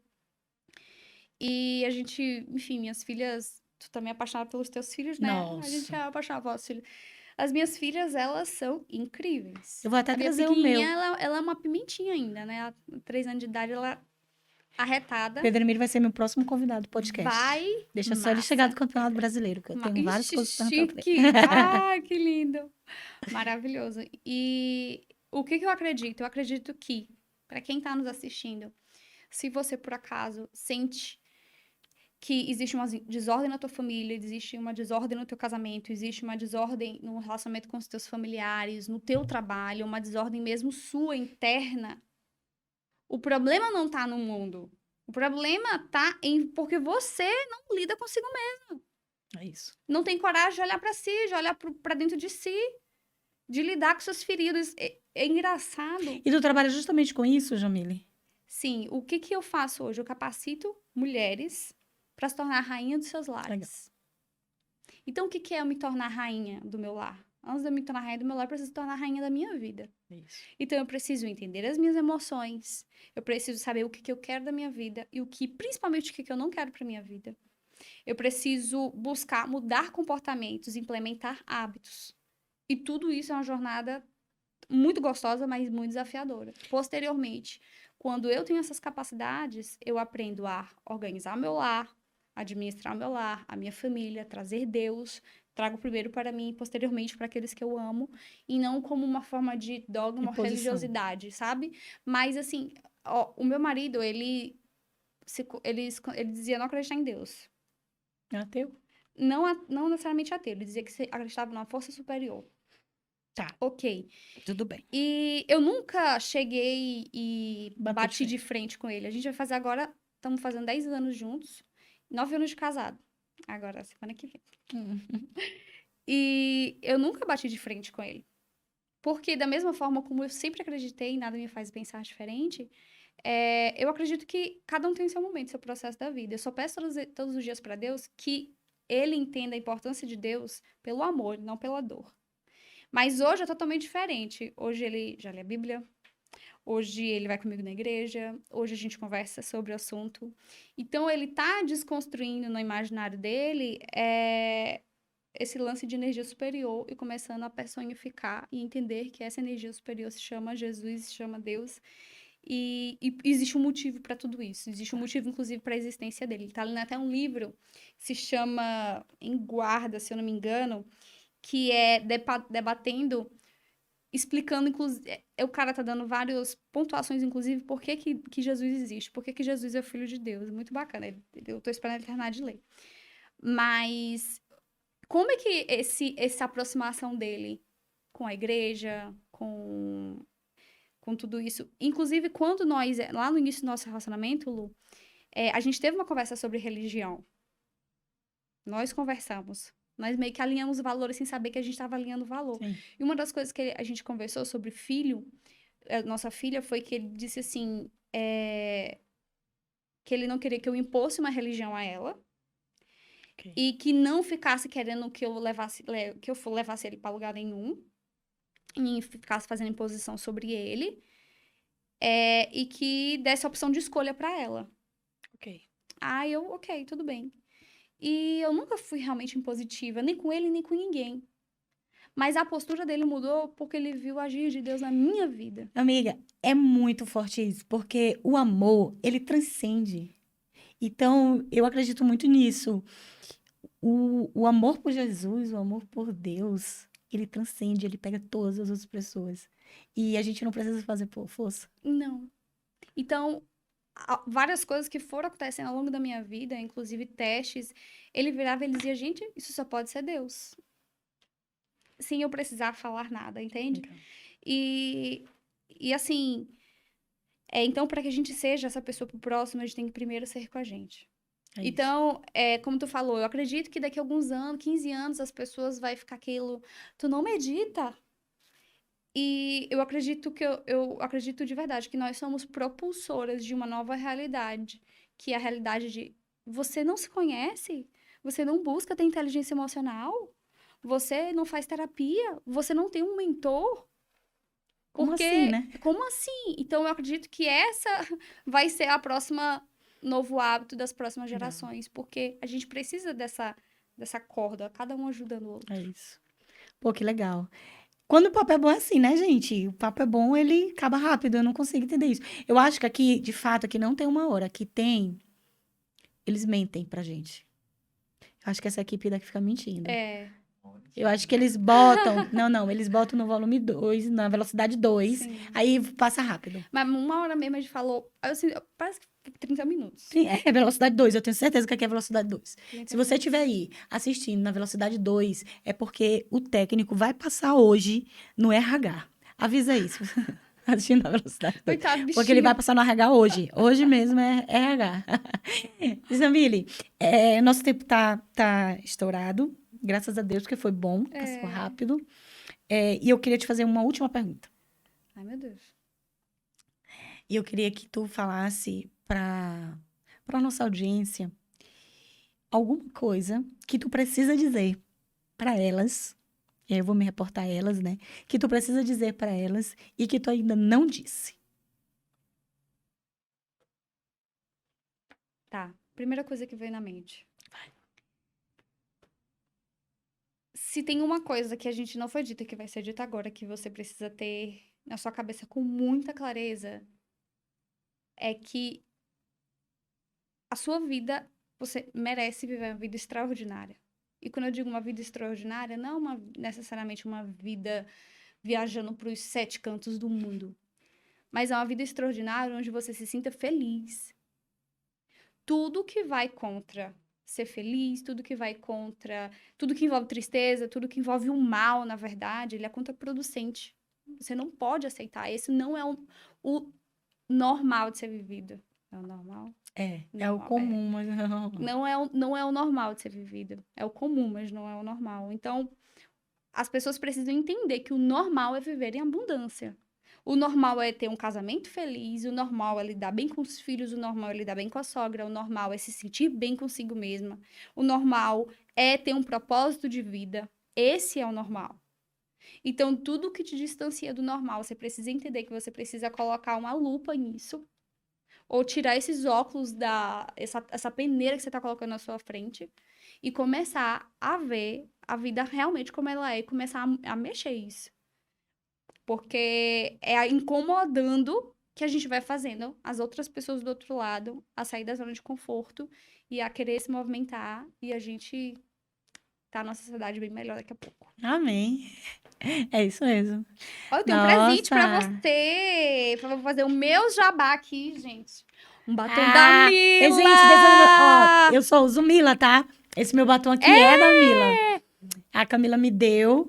E a gente, enfim, minhas filhas... Tu também é apaixonada pelos teus filhos, né? Nossa. A gente é apaixonada pelos filhos. As minhas filhas, elas são incríveis. Eu vou até A minha trazer o meu. pequenininha, ela é uma pimentinha ainda, né? Ela, 3 anos de idade, ela arretada. Pedro Emílio vai ser meu próximo convidado do podcast. Vai. Deixa só ele chegar do Campeonato Brasileiro, que eu tenho várias coisas pra perguntar pra Chique. ele. Ah, que lindo. Maravilhoso. E o que eu acredito? Eu acredito que, para quem está nos assistindo, se você, por acaso, sente que existe uma desordem na tua família, existe uma desordem no teu casamento, existe uma desordem no relacionamento com os teus familiares, no teu trabalho, uma desordem mesmo sua, interna, o problema não tá no mundo. O problema tá porque você não lida consigo mesmo. É isso. Não tem coragem de olhar para si, de olhar para dentro de si, de lidar com suas feridas. É engraçado. E tu trabalha justamente com isso, Jamile? Sim, o que eu faço hoje? Eu capacito mulheres para se tornar rainha dos seus lares. Legal. Então, o que é eu me tornar rainha do meu lar? Antes de eu me tornar rainha do meu lar, eu preciso tornar rainha da minha vida. Isso. Então, eu preciso entender as minhas emoções, eu preciso saber o que eu quero da minha vida e principalmente o que eu não quero para minha vida. Eu preciso buscar mudar comportamentos, implementar hábitos. E tudo isso é uma jornada muito gostosa, mas muito desafiadora. Posteriormente, quando eu tenho essas capacidades, eu aprendo a organizar meu lar, administrar meu lar, a minha família, trazer Deus, trago primeiro para mim, posteriormente para aqueles que eu amo, e não como uma forma de dogma ou religiosidade, sabe? Mas, assim, o meu marido, ele dizia não acreditar em Deus. É ateu? Não necessariamente ateu, ele dizia que acreditava numa força superior. Tá. Ok. Tudo bem. E eu nunca cheguei e bati de frente com ele. A gente vai fazer agora, estamos fazendo 10 anos juntos, 9 anos de casado. Agora, semana que vem. E eu nunca bati de frente com ele. Porque da mesma forma como eu sempre acreditei, nada me faz pensar diferente, Eu acredito que cada um tem o seu momento, seu processo da vida. Eu só peço todos os dias para Deus que ele entenda a importância de Deus pelo amor, não pela dor. Mas hoje é totalmente diferente. Hoje ele já lê a Bíblia, hoje ele vai comigo na igreja, hoje a gente conversa sobre o assunto. Então ele tá desconstruindo no imaginário dele esse lance de energia superior e começando a personificar e entender que essa energia superior se chama Jesus, se chama Deus. E existe um motivo para tudo isso. Existe um motivo, inclusive, para a existência dele. Ele está lendo até um livro que se chama Em Guarda, se eu não me engano, que é debatendo, explicando, inclusive... O cara tá dando várias pontuações, inclusive, por que Jesus existe, por que Jesus é o Filho de Deus. Muito bacana. Eu tô esperando ele terminar de ler. Mas como é que essa aproximação dele com a igreja, com tudo isso. Inclusive, quando nós, lá no início do nosso relacionamento, Lu, a gente teve uma conversa sobre religião. Nós conversamos. Nós meio que alinhamos valores sem saber que a gente estava alinhando valor. Sim. E uma das coisas que a gente conversou sobre filho, nossa filha, foi que ele disse assim, que ele não queria que eu impôsse uma religião a ela. Okay. E que não ficasse querendo que eu levasse ele para lugar nenhum. E ficasse fazendo imposição sobre ele. E que desse a opção de escolha pra ela. Ok. Ok, tudo bem. E eu nunca fui realmente impositiva, nem com ele, nem com ninguém. Mas a postura dele mudou porque ele viu o agir de Deus na minha vida. Amiga, é muito forte isso, porque o amor, ele transcende. Então, eu acredito muito nisso. O amor por Jesus, o amor por Deus, ele transcende, ele pega todas as outras pessoas. E a gente não precisa fazer por força. Não. Então, várias coisas que foram acontecendo ao longo da minha vida, inclusive testes, ele virava e dizia, gente, isso só pode ser Deus. Sem eu precisar falar nada, entende? Legal. E assim, então, para que a gente seja essa pessoa pro próximo, a gente tem que primeiro ser com a gente. Então, como tu falou, eu acredito que daqui a alguns anos, 15 anos, as pessoas vai ficar aquilo, tu não medita. E eu acredito eu acredito de verdade que nós somos propulsoras de uma nova realidade, que é a realidade de você não se conhece, você não busca ter inteligência emocional, você não faz terapia, você não tem um mentor. Como assim, né? Como assim? Então, eu acredito que essa vai ser a próxima novo hábito das próximas gerações, porque a gente precisa dessa corda, cada um ajudando o outro. É isso. Pô, que legal. Quando o papo é bom é assim, né, gente? O papo é bom, ele acaba rápido, eu não consigo entender isso. Eu acho que aqui, de fato, aqui não tem uma hora, aqui tem... Eles mentem pra gente. Eu acho que essa equipe daqui fica mentindo. Eu acho que eles botam... Não, eles botam no volume 2, na velocidade 2, Sim. aí passa rápido. Mas uma hora mesmo a gente falou, assim, parece que 30 minutos. Sim, é velocidade 2, eu tenho certeza que aqui é velocidade 2. Se você estiver aí assistindo na velocidade 2, é porque o técnico vai passar hoje no RH. Avisa isso. Assistindo na velocidade 2. Coitado, bichinho. Porque ele vai passar no RH hoje. Hoje mesmo é RH. Zamile, nosso tempo tá estourado. Graças a Deus, porque foi bom, passou rápido. E eu queria te fazer uma última pergunta. Ai, meu Deus. E eu queria que tu falasse para a nossa audiência alguma coisa que tu precisa dizer para elas. E aí eu vou me reportar a elas, né? Que tu precisa dizer para elas e que tu ainda não disse. Tá. Primeira coisa que veio na mente. Vai. Se tem uma coisa que a gente não foi dita, que vai ser dita agora, que você precisa ter na sua cabeça com muita clareza, é que a sua vida, você merece viver uma vida extraordinária. E quando eu digo uma vida extraordinária, não necessariamente uma vida viajando para os 7 cantos do mundo. Mas é uma vida extraordinária onde você se sinta feliz. Tudo que vai contra ser feliz, tudo que vai contra... Tudo que envolve tristeza, tudo que envolve o mal, na verdade, ele é contraproducente. Você não pode aceitar. Esse não é o normal de ser vivido. É o normal? É o comum, mas não. Não é o normal de ser vivido. É o comum, mas não é o normal. Então, as pessoas precisam entender que o normal é viver em abundância. O normal é ter um casamento feliz, o normal é lidar bem com os filhos, o normal é lidar bem com a sogra, o normal é se sentir bem consigo mesma, o normal é ter um propósito de vida. Esse é o normal. Então, tudo que te distancia do normal, você precisa entender que você precisa colocar uma lupa nisso, ou tirar esses óculos essa peneira que você tá colocando na sua frente e começar a ver a vida realmente como ela é e começar a mexer isso. Porque é incomodando que a gente vai fazendo as outras pessoas do outro lado a sair da zona de conforto e a querer se movimentar e a gente tá numa sociedade bem melhor daqui a pouco. Amém. É isso mesmo. Ó, eu tenho um presente pra Nossa. você. Pra fazer o meu jabá aqui, gente. Um batom da Ah, Mila! gente, eu só uso Mila, tá? Esse meu batom aqui é da Mila. A Camila me deu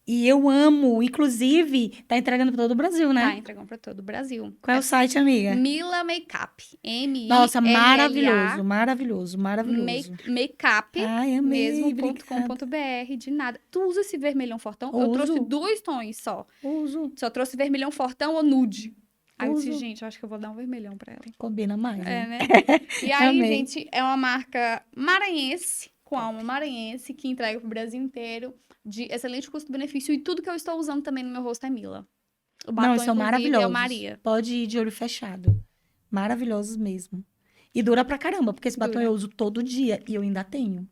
e eu amo. Inclusive, tá entregando pra todo o Brasil, Tá né? entregando pra todo o Brasil. Qual é o site, amiga? Mila Makeup. Nossa, M-I-L-L-A. maravilhoso. Makeup Ai, amei, mesmo.com.br. De nada. Tu usa esse vermelhão fortão? Eu Uso. trouxe 2 tons só. Uso. Só trouxe vermelhão fortão ou nude. Aí eu disse, Uso. gente, eu acho que eu vou dar um vermelhão pra ela. Combina mais, É, né? né? E aí, Amei. gente, é uma marca maranhense, com alma maranhense, que entrega pro Brasil inteiro, de excelente custo-benefício. E tudo que eu estou usando também no meu rosto é Mila. O batom, Não, eles são inclusive, maravilhosos. é o Maria. Pode ir de olho fechado. Maravilhosos mesmo. E dura pra caramba, porque esse batom Dura. eu uso todo dia e eu ainda tenho.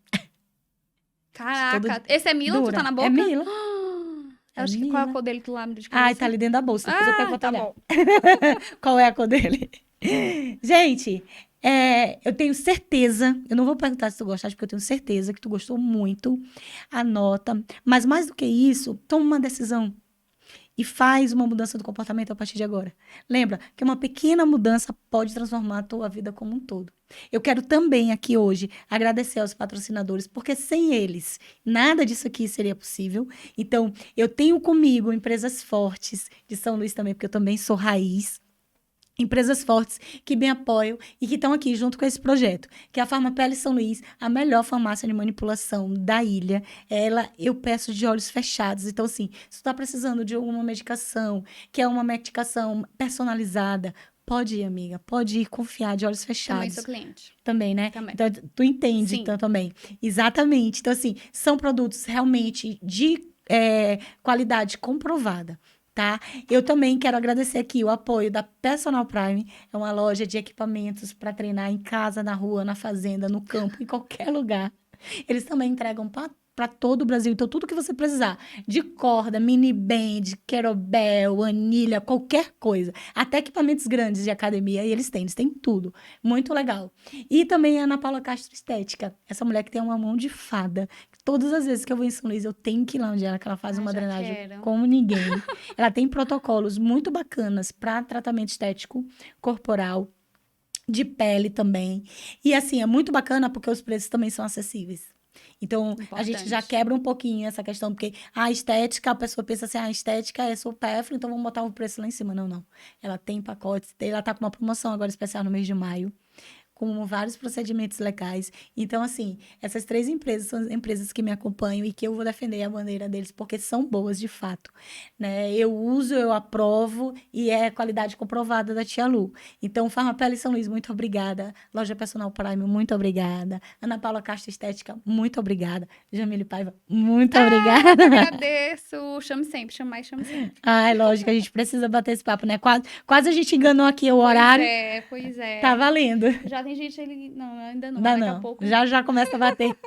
Caraca, esse é Mila? Tu Dura. tá na boca? É Mila. Eu acho que qual é a cor dele? Tu lembra de Ai, cabeça? tá ali dentro da bolsa. Depois eu pego pra tá olhar. bom. Qual é a cor dele? Gente, eu tenho certeza, eu não vou perguntar se tu gostaste, porque eu tenho certeza que tu gostou muito. Anota. Mas mais do que isso, toma uma decisão e faz uma mudança do comportamento a partir de agora. Lembra que uma pequena mudança pode transformar a tua vida como um todo. Eu quero também aqui hoje agradecer aos patrocinadores, porque sem eles nada disso aqui seria possível. Então, eu tenho comigo empresas fortes de São Luís também, porque eu também sou raiz. Empresas fortes que me apoiam e que estão aqui junto com esse projeto, que é a Farmapele São Luís, a melhor farmácia de manipulação da ilha. Ela, eu peço de olhos fechados. Então, assim, se tu tá precisando de alguma medicação, que é uma medicação personalizada, pode ir, amiga, pode ir confiar de olhos Também fechados. sou cliente. Também, né? Também. Então, tu entende, Sim. então, também. Exatamente. Então, assim, são produtos realmente de qualidade comprovada. Tá? Eu também quero agradecer aqui o apoio da Personal Prime, é uma loja de equipamentos para treinar em casa, na rua, na fazenda, no campo, em qualquer lugar. Eles também entregam para todo o Brasil, então tudo que você precisar, de corda, mini band, kettlebell, anilha, qualquer coisa, até equipamentos grandes de academia, e eles têm tudo. Muito legal. E também a Ana Paula Castro Estética, essa mulher que tem uma mão de fada. Todas as vezes que eu vou em São Luís, eu tenho que ir lá onde ela, que ela faz uma já drenagem quero. como ninguém. Ela tem protocolos muito bacanas para tratamento estético corporal, de pele também. E assim, é muito bacana porque os preços também são acessíveis. Então, a gente já Importante. quebra um pouquinho essa questão, porque a estética, a pessoa pensa assim, a estética é supérflua, então vamos botar o preço lá em cima. Não, não. Ela tem pacotes, ela tá com uma promoção agora especial no mês de maio, com vários procedimentos legais. Então, assim, essas 3 empresas são as empresas que me acompanham e que eu vou defender a bandeira deles, porque são boas de fato, né? Eu uso, eu aprovo e é qualidade comprovada da Tia Lu. Então, Farmapele São Luís, muito obrigada. Loja Personal Prime, muito obrigada. Ana Paula Castro Estética, muito obrigada. Jamile Paiva, muito obrigada. Agradeço. Chame sempre, chame sempre. Ai, lógico, a gente precisa bater esse papo, né? Quase a gente enganou aqui o horário. Pois é. Tá valendo. Já tem gente ali. Não, ainda não. Não, Daqui a não. pouco. Já começa a bater.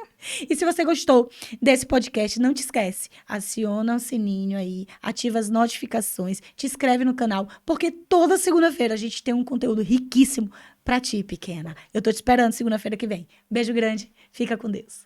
E se você gostou desse podcast, não te esquece, aciona o sininho aí, ativa as notificações, te inscreve no canal, porque toda segunda-feira a gente tem um conteúdo riquíssimo pra ti, pequena. Eu tô te esperando segunda-feira que vem. Beijo grande, fica com Deus.